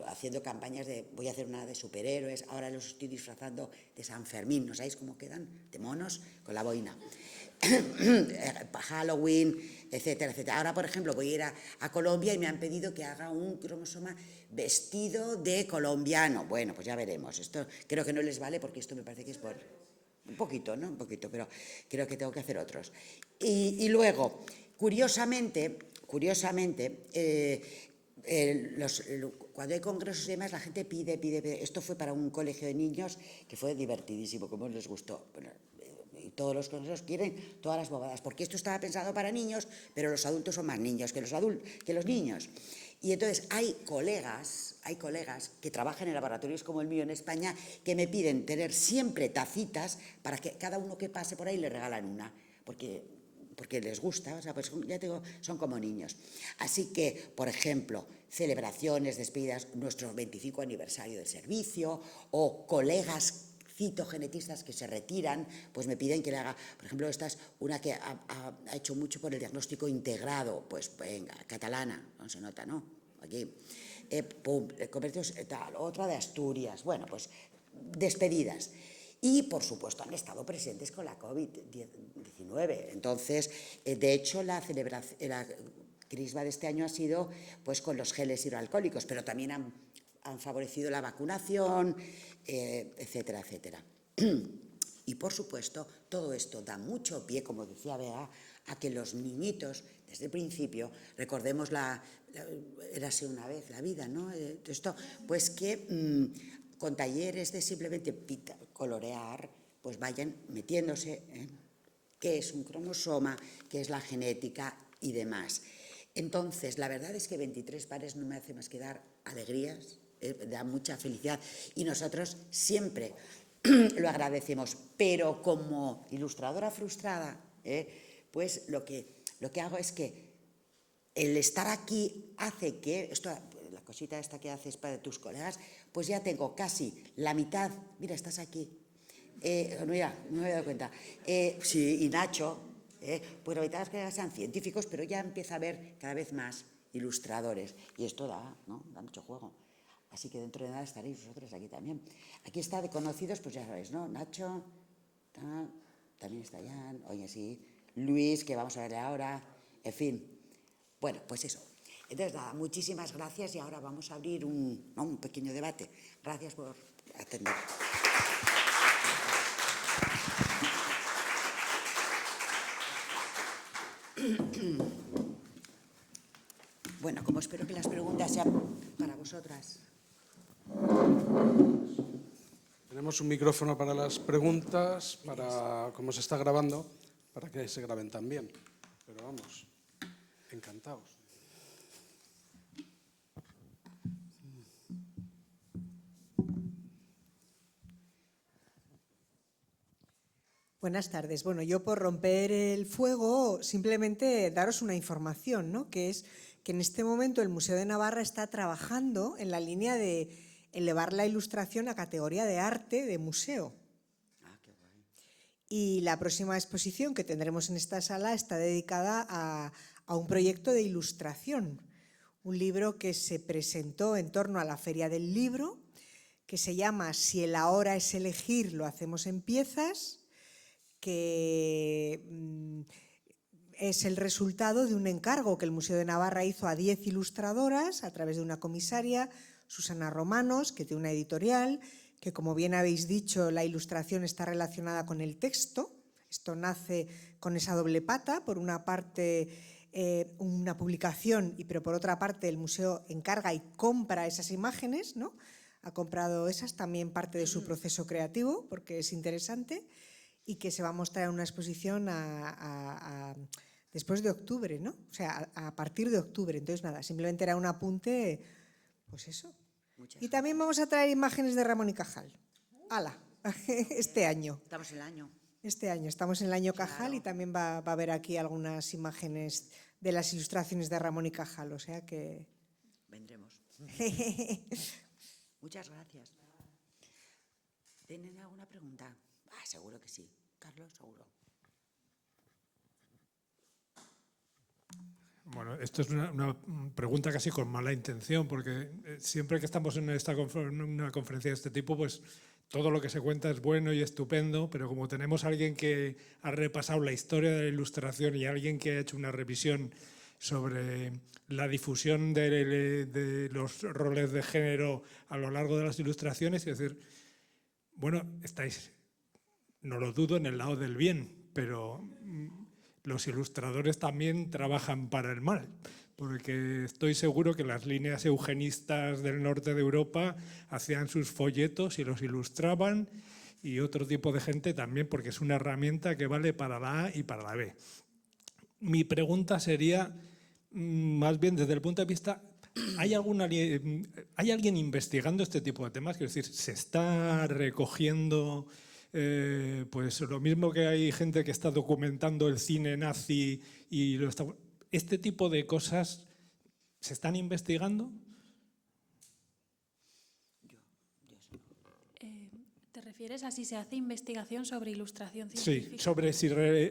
S2: haciendo campañas voy a hacer una de superhéroes, ahora los estoy disfrazando de San Fermín, ¿no sabéis cómo quedan? De monos con la boina. Halloween, etcétera, etcétera. Ahora, por ejemplo, voy a ir a Colombia y me han pedido que haga un cromosoma vestido de colombiano. Bueno, pues ya veremos. Esto creo que no les vale porque esto me parece que es por un poquito, ¿no? Un poquito, pero creo que tengo que hacer otros. Y luego, curiosamente, cuando hay congresos y demás, la gente pide. Esto fue para un colegio de niños que fue divertidísimo, como les gustó. Bueno, y todos los congresos quieren todas las bobadas, porque esto estaba pensado para niños, pero los adultos son más niños que los niños. Y entonces hay colegas que trabajan en laboratorios como el mío en España que me piden tener siempre tacitas para que cada uno que pase por ahí le regalan una, porque les gusta, o sea, pues ya te digo, son como niños. Así que, por ejemplo, celebraciones, despedidas, nuestro 25 aniversario del servicio, o colegas citogenetistas que se retiran, pues me piden que le haga, por ejemplo, esta es una que ha hecho mucho por el diagnóstico integrado, pues venga, catalana, no se nota, ¿no? Aquí, otra de Asturias, bueno, pues despedidas. Y, por supuesto, han estado presentes con la COVID-19. Entonces, de hecho, la crisma de este año ha sido pues con los geles hidroalcohólicos, pero también han favorecido la vacunación, etcétera, etcétera. Y, por supuesto, todo esto da mucho pie, como decía Bea, a que los niñitos, desde el principio, recordemos érase una vez la vida, ¿no? Esto, pues que con talleres de simplemente colorear, pues vayan metiéndose qué es un cromosoma, qué es la genética y demás. Entonces, la verdad es que 23 pares no me hace más que dar alegrías, da mucha felicidad, y nosotros siempre lo agradecemos, pero como ilustradora frustrada, pues lo que hago es que el estar aquí hace que, la cosita esta que haces para tus colegas, pues ya tengo casi la mitad, mira, estás aquí, mira, no me he dado cuenta, sí, y Nacho, pues la mitad de las colegas sean científicos, pero ya empieza a haber cada vez más ilustradores, y esto da mucho juego. Así que dentro de nada estaréis vosotros aquí también. Aquí está de conocidos, pues ya sabéis, ¿no? Nacho, también está Jan, oye, sí, Luis, que vamos a verle ahora, en fin. Bueno, pues eso. Entonces, nada, muchísimas gracias y ahora vamos a abrir un pequeño debate. Gracias por atender. Bueno, como espero que las preguntas sean para vosotras.
S1: Tenemos un micrófono para las preguntas, como se está grabando, para que se graben también. Pero vamos, encantados.
S5: Buenas tardes. Bueno, yo por romper el fuego, simplemente daros una información, ¿no? Que es que en este momento el Museo de Navarra está trabajando en la línea de elevar la ilustración a categoría de arte de museo.
S2: Ah, qué guay.
S5: Y la próxima exposición que tendremos en esta sala está dedicada a un proyecto de ilustración, un libro que se presentó en torno a la Feria del Libro, que se llama Si el ahora es elegir, lo hacemos en piezas, que es el resultado de un encargo que el Museo de Navarra hizo a 10 ilustradoras a través de una comisaria, Susana Romanos, que tiene una editorial, que como bien habéis dicho, la ilustración está relacionada con el texto. Esto nace con esa doble pata, por una parte una publicación, pero por otra parte el museo encarga y compra esas imágenes, ¿no? Ha comprado esas, también parte de su proceso creativo, porque es interesante, y que se va a mostrar en una exposición después de octubre, ¿no? O sea, a partir de octubre. Entonces, nada, simplemente era un apunte, pues eso. Y también vamos a traer imágenes de Ramón y Cajal. ¡Hala! Este año.
S2: Estamos en el año.
S5: Este año, estamos en el año
S2: Claro.
S5: Cajal y también va a haber aquí algunas imágenes de las ilustraciones de Ramón y Cajal, o sea que...
S2: Vendremos. Muchas gracias. ¿Tienen alguna pregunta? Ah, seguro que sí. Carlos, seguro.
S6: Bueno, esto es una pregunta casi con mala intención, porque siempre que estamos en una conferencia de este tipo, pues todo lo que se cuenta es bueno y estupendo, pero como tenemos a alguien que ha repasado la historia de la ilustración y alguien que ha hecho una revisión sobre la difusión de los roles de género a lo largo de las ilustraciones, es decir, bueno, estáis, no lo dudo, en el lado del bien, pero los ilustradores también trabajan para el mal, porque estoy seguro que las líneas eugenistas del norte de Europa hacían sus folletos y los ilustraban, y otro tipo de gente también, porque es una herramienta que vale para la A y para la B. Mi pregunta sería, más bien desde el punto de vista, ¿hay alguien investigando este tipo de temas? Quiero decir, ¿se está recogiendo pues lo mismo que hay gente que está documentando el cine nazi y este tipo de cosas se están investigando?
S3: ¿Te refieres a si se hace investigación sobre ilustración
S6: Sí,
S3: científica?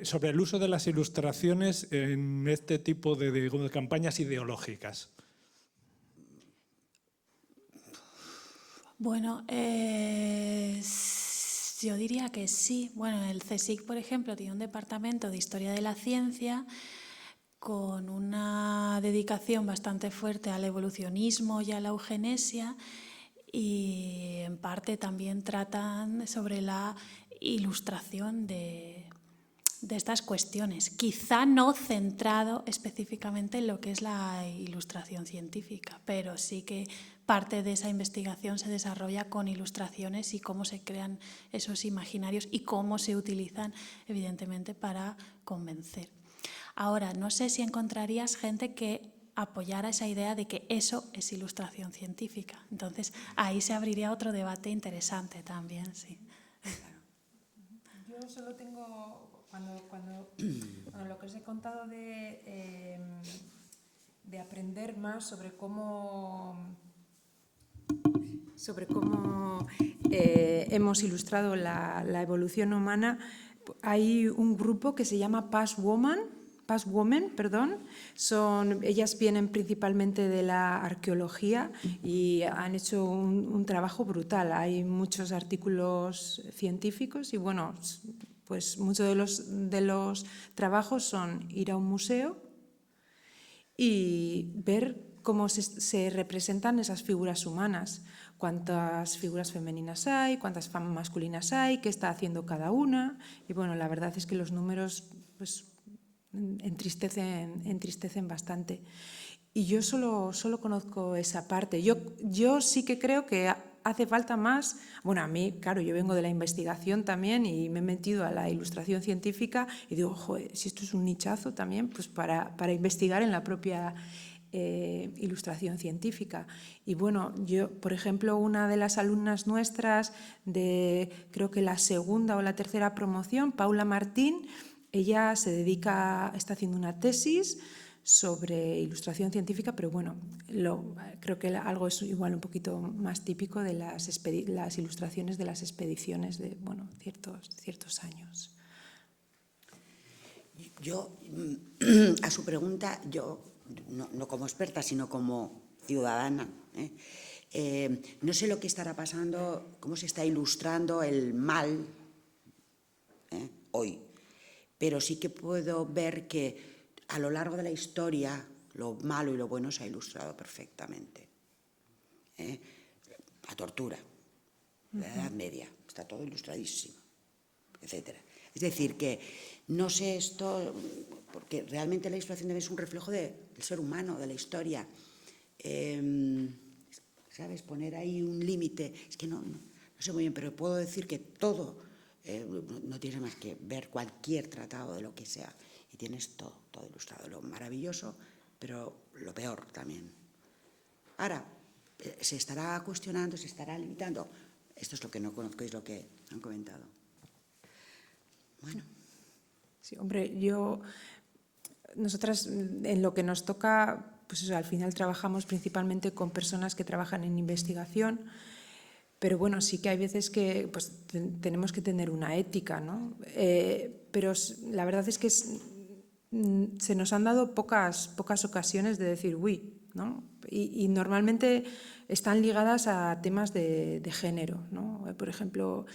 S6: sobre el uso de las ilustraciones en este tipo de campañas ideológicas.
S3: Bueno, yo diría que sí. Bueno, el CSIC, por ejemplo, tiene un departamento de Historia de la Ciencia con una dedicación bastante fuerte al evolucionismo y a la eugenesia, y en parte también tratan sobre la ilustración de estas cuestiones, quizá no centrado específicamente en lo que es la ilustración científica, pero sí que parte de esa investigación se desarrolla con ilustraciones y cómo se crean esos imaginarios y cómo se utilizan, evidentemente, para convencer. Ahora, no sé si encontrarías gente que apoyara esa idea de que eso es ilustración científica. Entonces, ahí se abriría otro debate interesante también, sí.
S4: Yo solo tengo, cuando lo que os he contado de aprender más sobre cómo hemos ilustrado la evolución humana, hay un grupo que se llama Past Women, ellas vienen principalmente de la arqueología y han hecho un trabajo brutal. Hay muchos artículos científicos y bueno, pues muchos de los trabajos son ir a un museo y ver cómo se representan esas figuras humanas, cuántas figuras femeninas hay, cuántas masculinas hay, qué está haciendo cada una. Y bueno, la verdad es que los números pues entristecen bastante. Y yo solo conozco esa parte. Yo sí que creo que hace falta más. Bueno, a mí, claro, yo vengo de la investigación también y me he metido a la ilustración científica y digo, joder, si esto es un nichazo también, pues para investigar en la propia ilustración científica. Y bueno, yo, por ejemplo, una de las alumnas nuestras de, creo que la segunda o la tercera promoción, Paula Martín, ella está haciendo una tesis sobre ilustración científica, pero bueno, creo que algo es igual un poquito más típico de las ilustraciones de las expediciones de, bueno, ciertos años.
S2: Yo, a su pregunta, yo, no como experta, sino como ciudadana, no sé lo que estará pasando, cómo se está ilustrando el mal hoy, pero sí que puedo ver que a lo largo de la historia lo malo y lo bueno se ha ilustrado perfectamente. La tortura, la Edad Media, está todo ilustradísimo, etc. Es decir, que no sé esto, porque realmente la ilustración debe ser un reflejo del ser humano, de la historia. ¿Sabes? Poner ahí un límite, es que no sé muy bien, pero puedo decir que todo, no tienes más que ver cualquier tratado de lo que sea y tienes todo ilustrado, lo maravilloso, pero lo peor también. Ahora, se estará cuestionando, se estará limitando. Esto es lo que no conozco, es lo que han comentado. Bueno.
S4: Sí, hombre, nosotras en lo que nos toca, pues eso, al final trabajamos principalmente con personas que trabajan en investigación, pero bueno, sí que hay veces que pues, tenemos que tener una ética, ¿no? Pero la verdad es que se nos han dado pocas ocasiones de decir, uy, ¿no? Y normalmente están ligadas a temas de género, ¿no? Por ejemplo,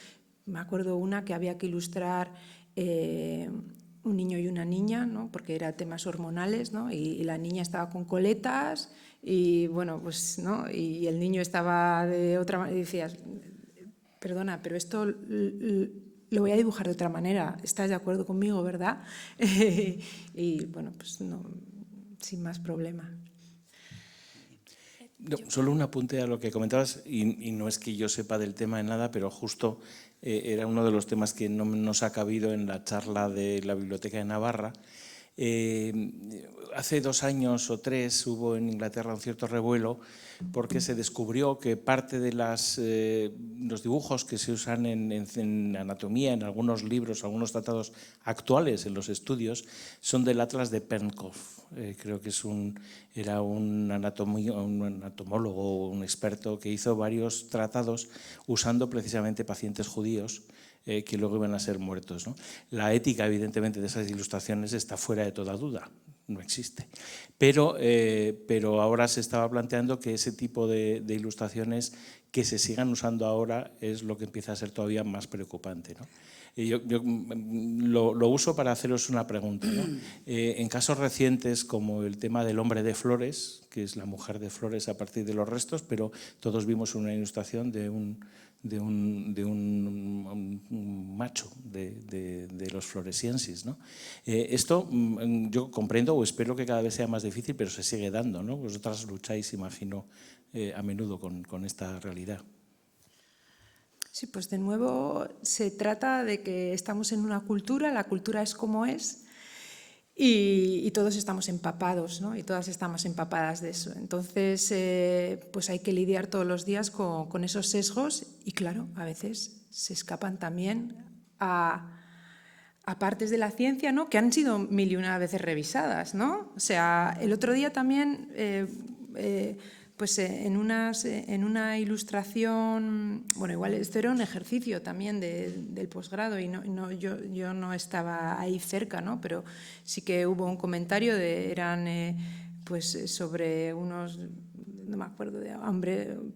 S4: me acuerdo una que había que ilustrar un niño y una niña, ¿no? Porque eran temas hormonales, ¿no? Y la niña estaba con coletas y bueno, pues, ¿no? Y el niño estaba de otra manera y decías, perdona, pero esto lo voy a dibujar de otra manera, ¿estás de acuerdo conmigo, verdad? Y bueno, pues no, sin más problema.
S7: No, solo un apunte a lo que comentabas, y no es que yo sepa del tema de nada, pero justo era uno de los temas que no nos ha cabido en la charla de la Biblioteca de Navarra. Hace 2 años o 3 hubo en Inglaterra un cierto revuelo porque se descubrió que parte de los dibujos que se usan en anatomía, en algunos libros, algunos tratados actuales en los estudios, son del Atlas de Pernkopf. Creo que era un anatomólogo, un experto que hizo varios tratados usando precisamente pacientes judíos que luego iban a ser muertos, ¿no? La ética, evidentemente, de esas ilustraciones está fuera de toda duda, no existe. Pero ahora se estaba planteando que ese tipo de ilustraciones que se sigan usando ahora es lo que empieza a ser todavía más preocupante, ¿no? Yo lo uso para haceros una pregunta, ¿no? En casos recientes como el tema del hombre de flores, que es la mujer de flores a partir de los restos, pero todos vimos una ilustración de un macho de los floresiensis, ¿no? Esto yo comprendo o espero que cada vez sea más difícil, pero se sigue dando, ¿no? Vosotras lucháis, imagino, a menudo con esta realidad.
S4: Sí, pues de nuevo se trata de que estamos en una cultura, la cultura es como es y todos estamos empapados, ¿no? Y todas estamos empapadas de eso. Entonces, pues hay que lidiar todos los días con esos sesgos y claro, a veces se escapan también a partes de la ciencia, ¿no? Que han sido 1000 y una veces revisadas, ¿no? O sea, el otro día también... pues en una ilustración, bueno, igual esto era un ejercicio también del posgrado y yo no estaba ahí cerca, ¿no? Pero sí que hubo un comentario pues sobre unos, no me acuerdo,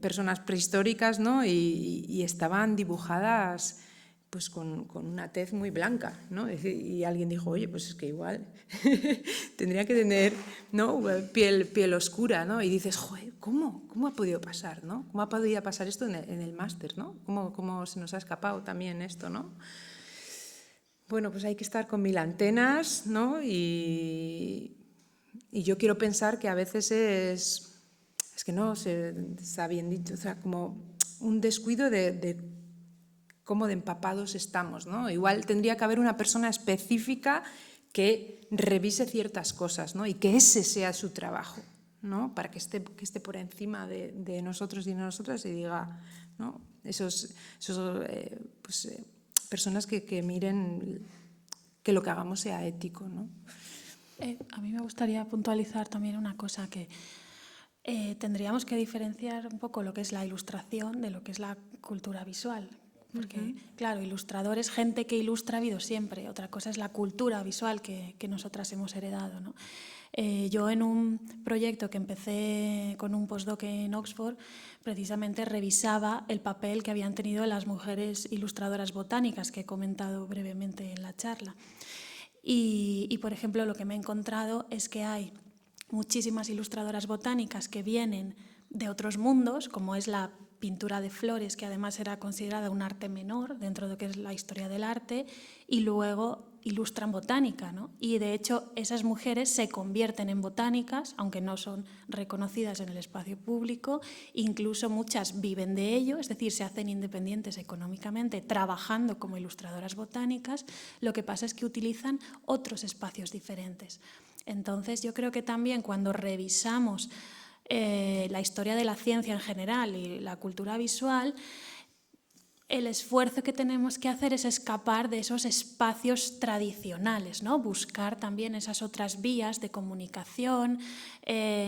S4: personas prehistóricas, ¿no? Y estaban dibujadas pues con una tez muy blanca, ¿no? Y alguien dijo, oye, pues es que igual tendría que tener, ¿no? piel oscura, ¿no? Y dices, joder, ¿cómo ha podido pasar, ¿no? ¿Cómo ha podido pasar esto en el máster, ¿no? ¿Cómo se nos ha escapado también esto, ¿no? Bueno, pues hay que estar con 1000 antenas, ¿no? Y yo quiero pensar que a veces es que no, está bien dicho, o sea, como un descuido de cómo de empapados estamos, ¿no? Igual tendría que haber una persona específica que revise ciertas cosas, ¿no? Y que ese sea su trabajo, ¿no? Para que esté por encima de nosotros y de nosotras y diga, ¿no? Personas que miren que lo que hagamos sea ético, ¿no?
S3: A mí me gustaría puntualizar también una cosa, que tendríamos que diferenciar un poco lo que es la ilustración de lo que es la cultura visual. Porque, claro, ilustrador es gente que ilustra, ha habido siempre. Otra cosa es la cultura visual que nosotras hemos heredado, ¿no? Yo en un proyecto que empecé con un postdoc en Oxford, precisamente revisaba el papel que habían tenido las mujeres ilustradoras botánicas, que he comentado brevemente en la charla. Y, por ejemplo, lo que me he encontrado es que hay muchísimas ilustradoras botánicas que vienen de otros mundos, como es la pintura de flores, que además era considerada un arte menor dentro de lo que es la historia del arte, y luego ilustran botánica, ¿no? Y de hecho esas mujeres se convierten en botánicas, aunque no son reconocidas en el espacio público, incluso muchas viven de ello, es decir, se hacen independientes económicamente trabajando como ilustradoras botánicas. Lo que pasa es que utilizan otros espacios diferentes. Entonces yo creo que también cuando revisamos la historia de la ciencia en general y la cultura visual, el esfuerzo que tenemos que hacer es escapar de esos espacios tradicionales, ¿no? Buscar también esas otras vías de comunicación,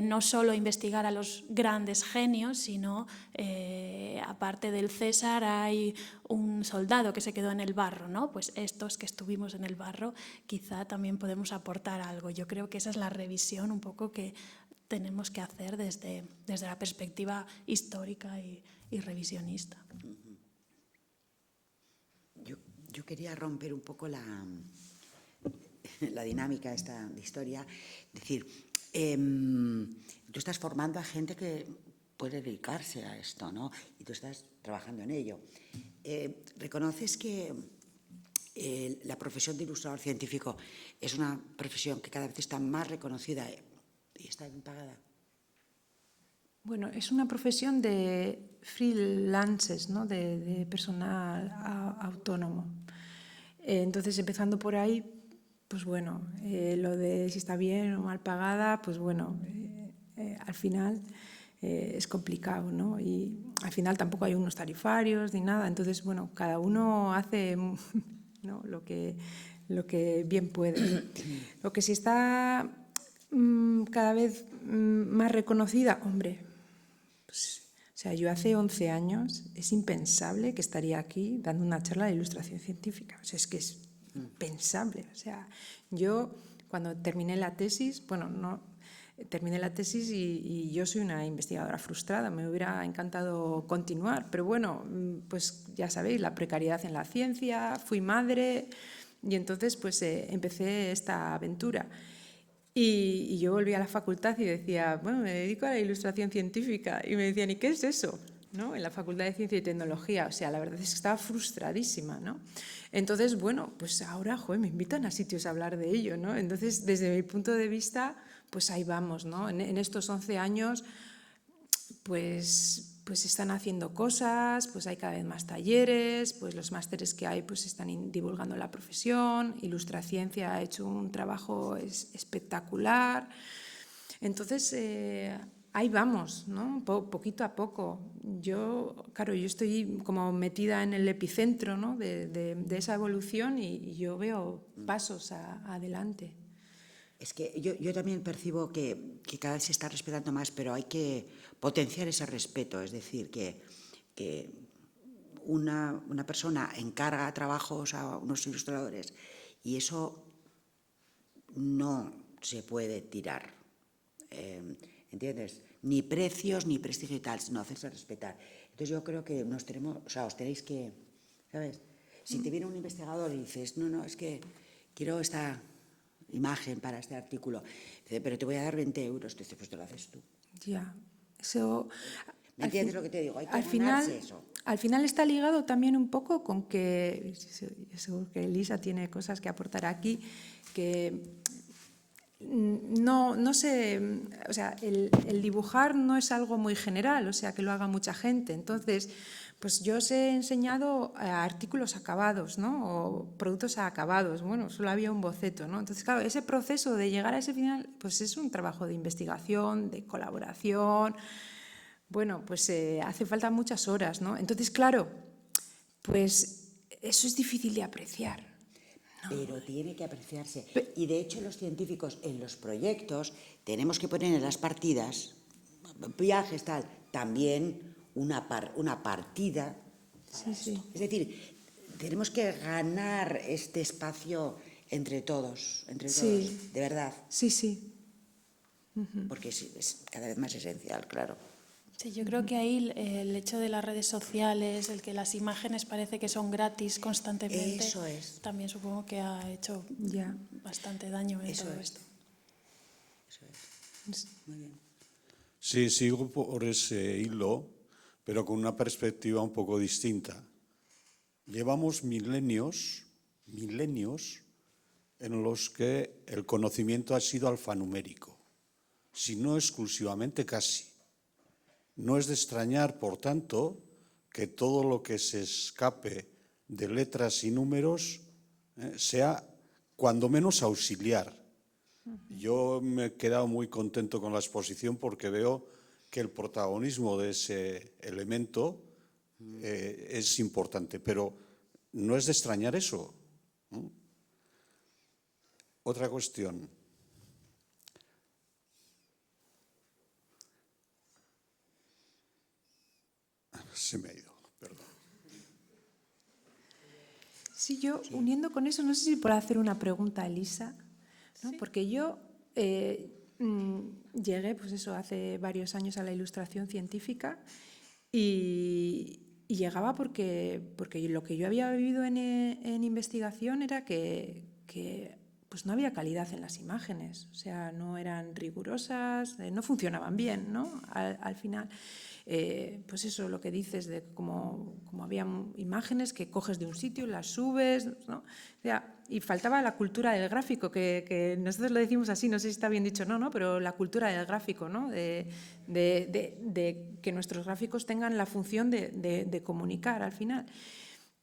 S3: no solo investigar a los grandes genios, sino, aparte del César, hay un soldado que se quedó en el barro, ¿no? Pues estos que estuvimos en el barro quizá también podemos aportar algo. Yo creo que esa es la revisión un poco que tenemos que hacer desde la perspectiva histórica y revisionista.
S2: Yo quería romper un poco la dinámica esta de historia. Es decir, tú estás formando a gente que puede dedicarse a esto, ¿no? Y tú estás trabajando en ello. ¿Reconoces que la profesión de ilustrador científico es una profesión que cada vez está más reconocida y está bien pagada?
S4: Bueno, es una profesión de freelances, ¿no? De personal autónomo. Entonces, empezando por ahí, pues bueno, lo de si está bien o mal pagada, pues bueno, al final es complicado, ¿no? Y al final tampoco hay unos tarifarios ni nada. Entonces, bueno, cada uno hace, ¿no? lo que bien puede. Lo que sí está cada vez más reconocida, hombre, pues, o sea, yo hace 11 años es impensable que estaría aquí dando una charla de ilustración científica. O sea, es que es impensable. O sea, yo cuando terminé la tesis, bueno, no terminé la tesis y yo soy una investigadora frustrada, me hubiera encantado continuar, pero bueno, pues ya sabéis, la precariedad en la ciencia, fui madre y entonces pues empecé esta aventura. Y yo volví a la facultad y decía, bueno, me dedico a la ilustración científica. Y me decían, ¿y qué es eso? ¿No? En la Facultad de Ciencia y Tecnología. O sea, la verdad es que estaba frustradísima, ¿no? Entonces, bueno, pues ahora, joder, me invitan a sitios a hablar de ello, ¿no? Entonces, desde mi punto de vista, pues ahí vamos, ¿no? En estos 11 años, pues están haciendo cosas, pues hay cada vez más talleres, pues los másteres que hay pues están divulgando la profesión, Ilustraciencia ha hecho un trabajo espectacular. Entonces, ahí vamos, ¿no? Poquito a poco. Claro, yo estoy como metida en el epicentro, ¿no? de esa evolución y yo veo pasos adelante.
S2: Es que yo también percibo que cada vez se está respetando más, pero hay que potenciar ese respeto. Es decir, que una persona encarga trabajos a unos ilustradores y eso no se puede tirar. ¿Entiendes? Ni precios, ni prestigio y tal, sino hacerse respetar. Entonces yo creo que os tenéis que, ¿sabes? Si te viene un investigador y dices, no, es que quiero esta imagen para este artículo, dice, pero te voy a dar 20 euros, te dice, pues te lo haces tú.
S4: Ya, eso...
S2: ¿Me entiendes lo que te digo? Hay que
S4: al final,
S2: eso.
S4: al final está ligado también un poco con que, seguro que Elisa tiene cosas que aportar aquí, que no sé, o sea, el dibujar no es algo muy general, o sea, que lo haga mucha gente. Entonces, pues yo os he enseñado artículos acabados, ¿no? O productos acabados. Bueno, solo había un boceto, ¿no? Entonces, claro, ese proceso de llegar a ese final, pues es un trabajo de investigación, de colaboración. Bueno, pues hace falta muchas horas, ¿no? Entonces, claro, pues eso es difícil de apreciar.
S2: Pero tiene que apreciarse. Y de hecho los científicos en los proyectos tenemos que poner en las partidas, viajes, tal, también una partida.
S4: Sí.
S2: Es decir, tenemos que ganar este espacio entre todos, de verdad.
S4: Sí.
S2: Porque es cada vez más esencial, claro.
S3: Sí, yo creo que ahí el hecho de las redes sociales, el que las imágenes parece que son gratis constantemente,
S2: Eso es.
S3: también supongo que ha hecho bastante daño en todo esto.
S2: Eso es. Muy bien.
S8: Sí, sigo por ese hilo, pero con una perspectiva un poco distinta. Llevamos milenios en los que el conocimiento ha sido alfanumérico, si no exclusivamente casi. No es de extrañar, por tanto, que todo lo que se escape de letras y números sea cuando menos auxiliar. Yo me he quedado muy contento con la exposición porque veo que el protagonismo de ese elemento es importante, pero no es de extrañar eso. Otra cuestión. Se me ha ido, perdón.
S4: Sí, yo uniendo con eso, no sé si puedo hacer una pregunta a Elisa, ¿no? Sí. Porque yo llegué, pues eso, hace varios años a la ilustración científica y llegaba porque lo que yo había vivido en investigación era que pues no había calidad en las imágenes, o sea, no eran rigurosas, no funcionaban bien, ¿no? Al final. Pues eso, lo que dices de como había imágenes que coges de un sitio, las subes, ¿no? O sea, y faltaba la cultura del gráfico, que nosotros lo decimos así, no sé si está bien dicho o no, pero la cultura del gráfico, ¿no? De que nuestros gráficos tengan la función de comunicar al final.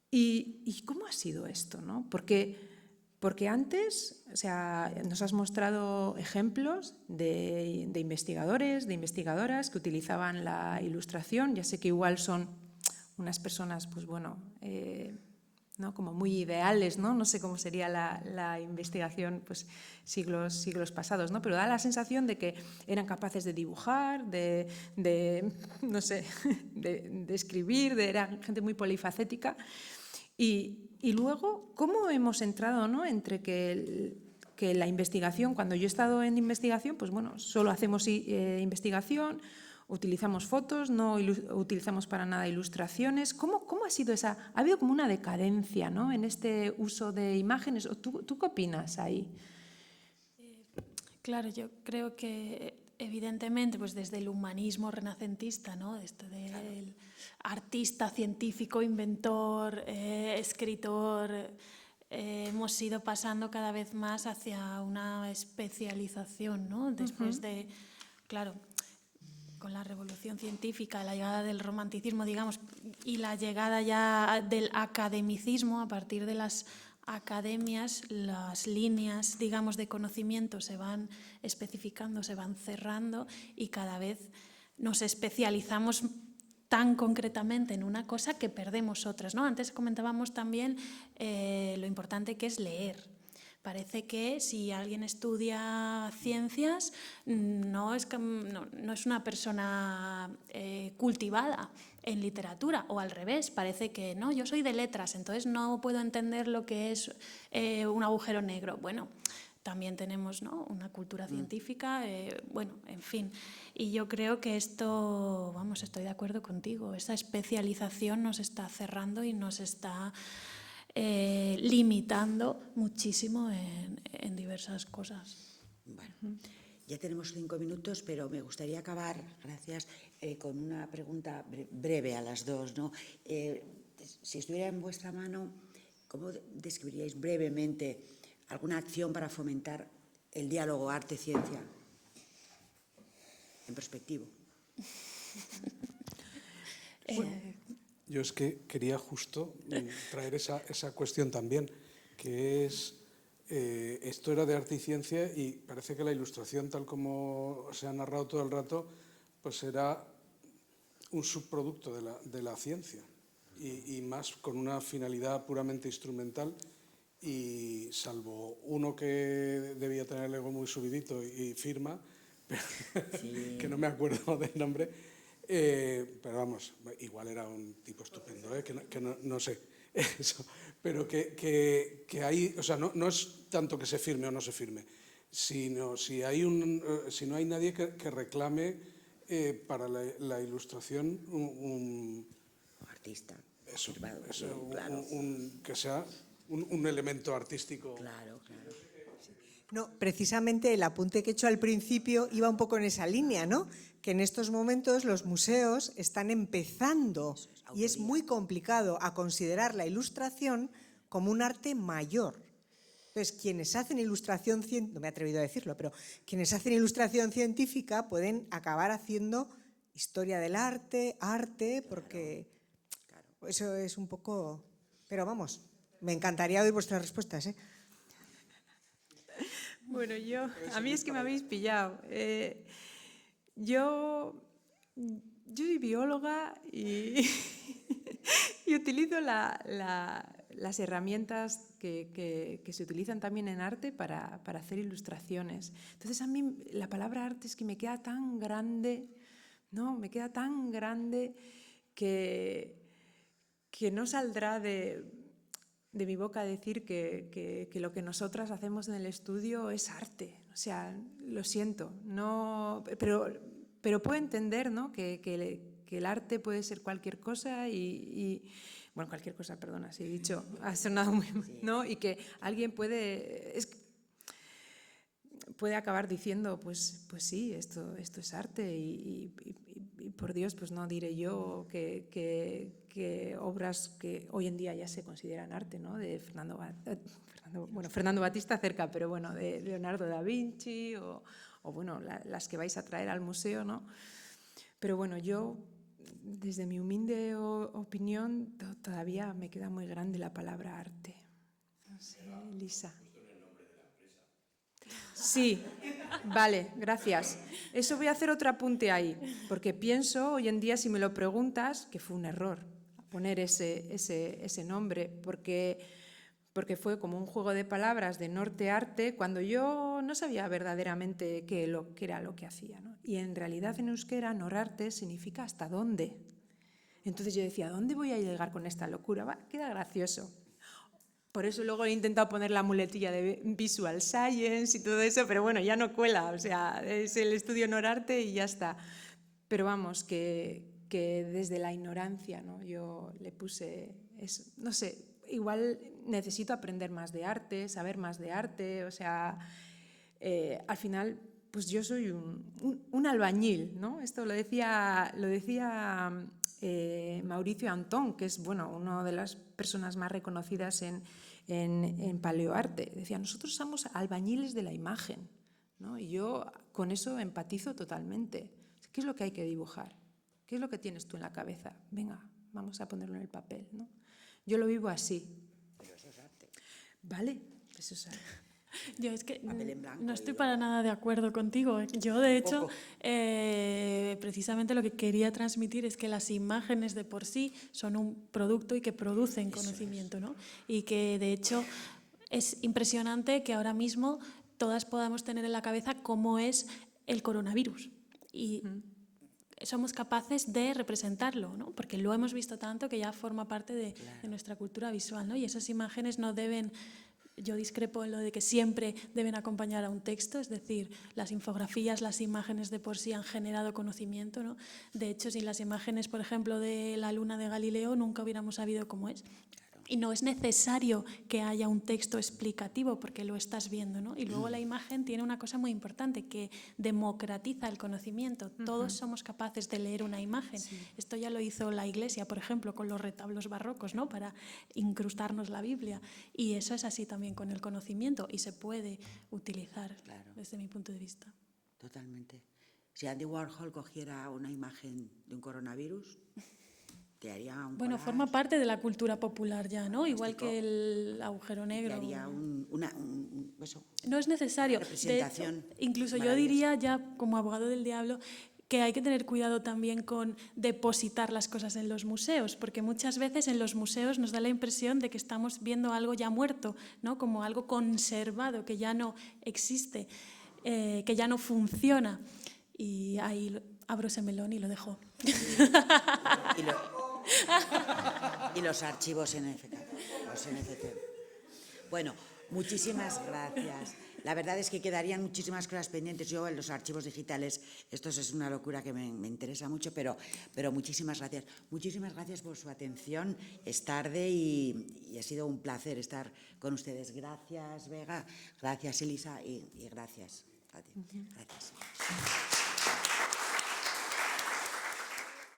S4: ¿Y cómo ha sido esto, no? Porque antes, o sea, nos has mostrado ejemplos de investigadores, de investigadoras que utilizaban la ilustración. Ya sé que igual son unas personas, pues bueno, ¿no? Como muy ideales, ¿no? No sé cómo sería la investigación, pues siglos pasados, ¿no? Pero da la sensación de que eran capaces de dibujar, no sé, de escribir, eran gente muy polifacética. Y luego, ¿cómo hemos entrado, ¿no? Entre que la investigación, cuando yo he estado en investigación, pues bueno, solo hacemos investigación, utilizamos fotos, no utilizamos para nada ilustraciones. ¿Cómo ha sido esa? Ha habido como una decadencia, ¿no? En este uso de imágenes. ¿Tú qué opinas ahí?
S3: Claro, yo creo que evidentemente pues desde el humanismo renacentista, ¿no? Esto del artista, científico, inventor, escritor, hemos ido pasando cada vez más hacia una especialización, ¿no? Después de, claro, con la revolución científica, la llegada del romanticismo, digamos, y la llegada ya del academicismo, a partir de las academias, las líneas, digamos, de conocimiento se van especificando, se van cerrando y cada vez nos especializamos tan concretamente en una cosa que perdemos otras, ¿no? Antes comentábamos también lo importante que es leer. Parece que si alguien estudia ciencias no es una persona cultivada en literatura, o al revés, parece que no, yo soy de letras, entonces no puedo entender lo que es un agujero negro. Bueno, también tenemos, ¿no?, una cultura científica, bueno, en fin. Y yo creo que esto, vamos, estoy de acuerdo contigo, esa especialización nos está cerrando y nos está limitando muchísimo en diversas cosas.
S2: Bueno, Ya tenemos 5 minutos, pero me gustaría acabar, gracias, con una pregunta breve a las dos, ¿no? Si estuviera en vuestra mano, ¿cómo describiríais brevemente alguna acción para fomentar el diálogo arte-ciencia en perspectiva?
S1: Yo es que quería justo traer esa cuestión también, que es, esto era de arte y ciencia y parece que la ilustración, tal como se ha narrado todo el rato, pues era un subproducto de la ciencia y más con una finalidad puramente instrumental, y salvo uno que debía tener el ego muy subidito y firma, pero, que no me acuerdo del nombre, pero vamos, igual era un tipo estupendo, que no sé eso, pero que hay, o sea, no es tanto que se firme o no se firme, sino si no hay nadie que reclame para la ilustración un
S2: Artista.
S1: eso,
S2: Claro.
S1: que sea un elemento artístico.
S2: Claro, claro.
S5: No, precisamente el apunte que he hecho al principio iba un poco en esa línea, ¿no? Que en estos momentos los museos están empezando y es muy complicado a considerar la ilustración como un arte mayor. Entonces, quienes hacen ilustración científica, no me he atrevido a decirlo, pero quienes hacen ilustración científica pueden acabar haciendo historia del arte, porque eso es un poco... Pero vamos, me encantaría oír vuestras respuestas, ¿eh?
S4: Bueno, a mí es que me habéis pillado. Yo soy bióloga y, y utilizo las herramientas que se utilizan también en arte para hacer ilustraciones. Entonces a mí la palabra arte es que me queda tan grande, ¿no? Me queda tan grande que no saldrá de mi boca decir que lo que nosotras hacemos en el estudio es arte. O sea, lo siento, no, pero puedo entender, ¿no? que el arte puede ser cualquier cosa bueno, cualquier cosa, perdona, si he dicho, ha sonado muy... ¿no? Y que alguien puede acabar diciendo, pues sí, esto es arte y por Dios, pues no diré yo que obras que hoy en día ya se consideran arte, ¿no? De Fernando Batista cerca, pero bueno, de Leonardo da Vinci o bueno, las que vais a traer al museo, ¿no? Pero bueno, yo, desde mi humilde opinión, todavía me queda muy grande la palabra arte. No sé, Elisa. Sí, vale, gracias. Eso voy a hacer otro apunte ahí, porque pienso hoy en día, si me lo preguntas, que fue un error poner ese nombre, porque fue como un juego de palabras de norte-arte, cuando yo no sabía verdaderamente qué era lo que hacía, ¿no? Y en realidad en euskera, norarte significa hasta dónde. Entonces yo decía, ¿a dónde voy a llegar con esta locura? Queda gracioso. Por eso luego he intentado poner la muletilla de Visual Science y todo eso, pero bueno, ya no cuela, o sea, es el estudio norarte y ya está. Pero vamos, que desde la ignorancia, ¿no? Yo le puse, no sé, igual necesito aprender más de arte, saber más de arte, o sea, al final, pues yo soy un albañil, ¿no? Esto lo decía Mauricio Antón, que es, bueno, una de las personas más reconocidas en paleoarte. Decía, nosotros somos albañiles de la imagen, ¿no? Y yo con eso empatizo totalmente. ¿Qué es lo que hay que dibujar? ¿Qué es lo que tienes tú en la cabeza? Venga, vamos a ponerlo en el papel, ¿no? Yo lo vivo así.
S2: Pero eso es arte.
S4: Vale, eso es arte.
S3: Yo es que
S2: blanco
S3: no estoy para nada de acuerdo contigo. Yo, de hecho, precisamente lo que quería transmitir es que las imágenes de por sí son un producto y que producen conocimiento, ¿no? Y que, de hecho, es impresionante que ahora mismo todas podamos tener en la cabeza cómo es el coronavirus. Y somos capaces de representarlo, ¿no? Porque lo hemos visto tanto que ya forma parte de nuestra cultura visual, ¿no? Y esas imágenes no deben... Yo discrepo en lo de que siempre deben acompañar a un texto, es decir, las infografías, las imágenes de por sí han generado conocimiento, ¿no? De hecho, sin las imágenes, por ejemplo, de la luna de Galileo, nunca hubiéramos sabido cómo es. Y no es necesario que haya un texto explicativo porque lo estás viendo, ¿no? Y luego la imagen tiene una cosa muy importante que democratiza el conocimiento. Todos somos capaces de leer una imagen. Esto ya lo hizo la Iglesia, por ejemplo, con los retablos barrocos, ¿no? Para incrustarnos la Biblia. Y eso es así también con el conocimiento y se puede utilizar desde mi punto de vista.
S2: Totalmente. Si Andy Warhol cogiera una imagen de un coronavirus, te haría un
S3: Bueno,
S2: collage,
S3: forma parte de la cultura popular ya, ¿no? Igual que el agujero
S2: te
S3: negro.
S2: haría eso.
S3: No es necesario.
S2: Una representación
S3: De hecho, incluso yo
S2: maravillosa.
S3: diría ya como abogado del diablo que hay que tener cuidado también con depositar las cosas en los museos, porque muchas veces en los museos nos da la impresión de que estamos viendo algo ya muerto, ¿no? Como algo conservado, que ya no existe, que ya no funciona. Y ahí abro ese melón y lo dejo.
S2: Y los archivos NFT. Los NFT. Bueno, muchísimas gracias. La verdad es que quedarían muchísimas cosas pendientes. Yo en los archivos digitales, esto es una locura que me interesa mucho, pero muchísimas gracias. Muchísimas gracias por su atención. Es tarde y ha sido un placer estar con ustedes. Gracias, Vega. Gracias, Elisa. Y gracias a ti. Gracias.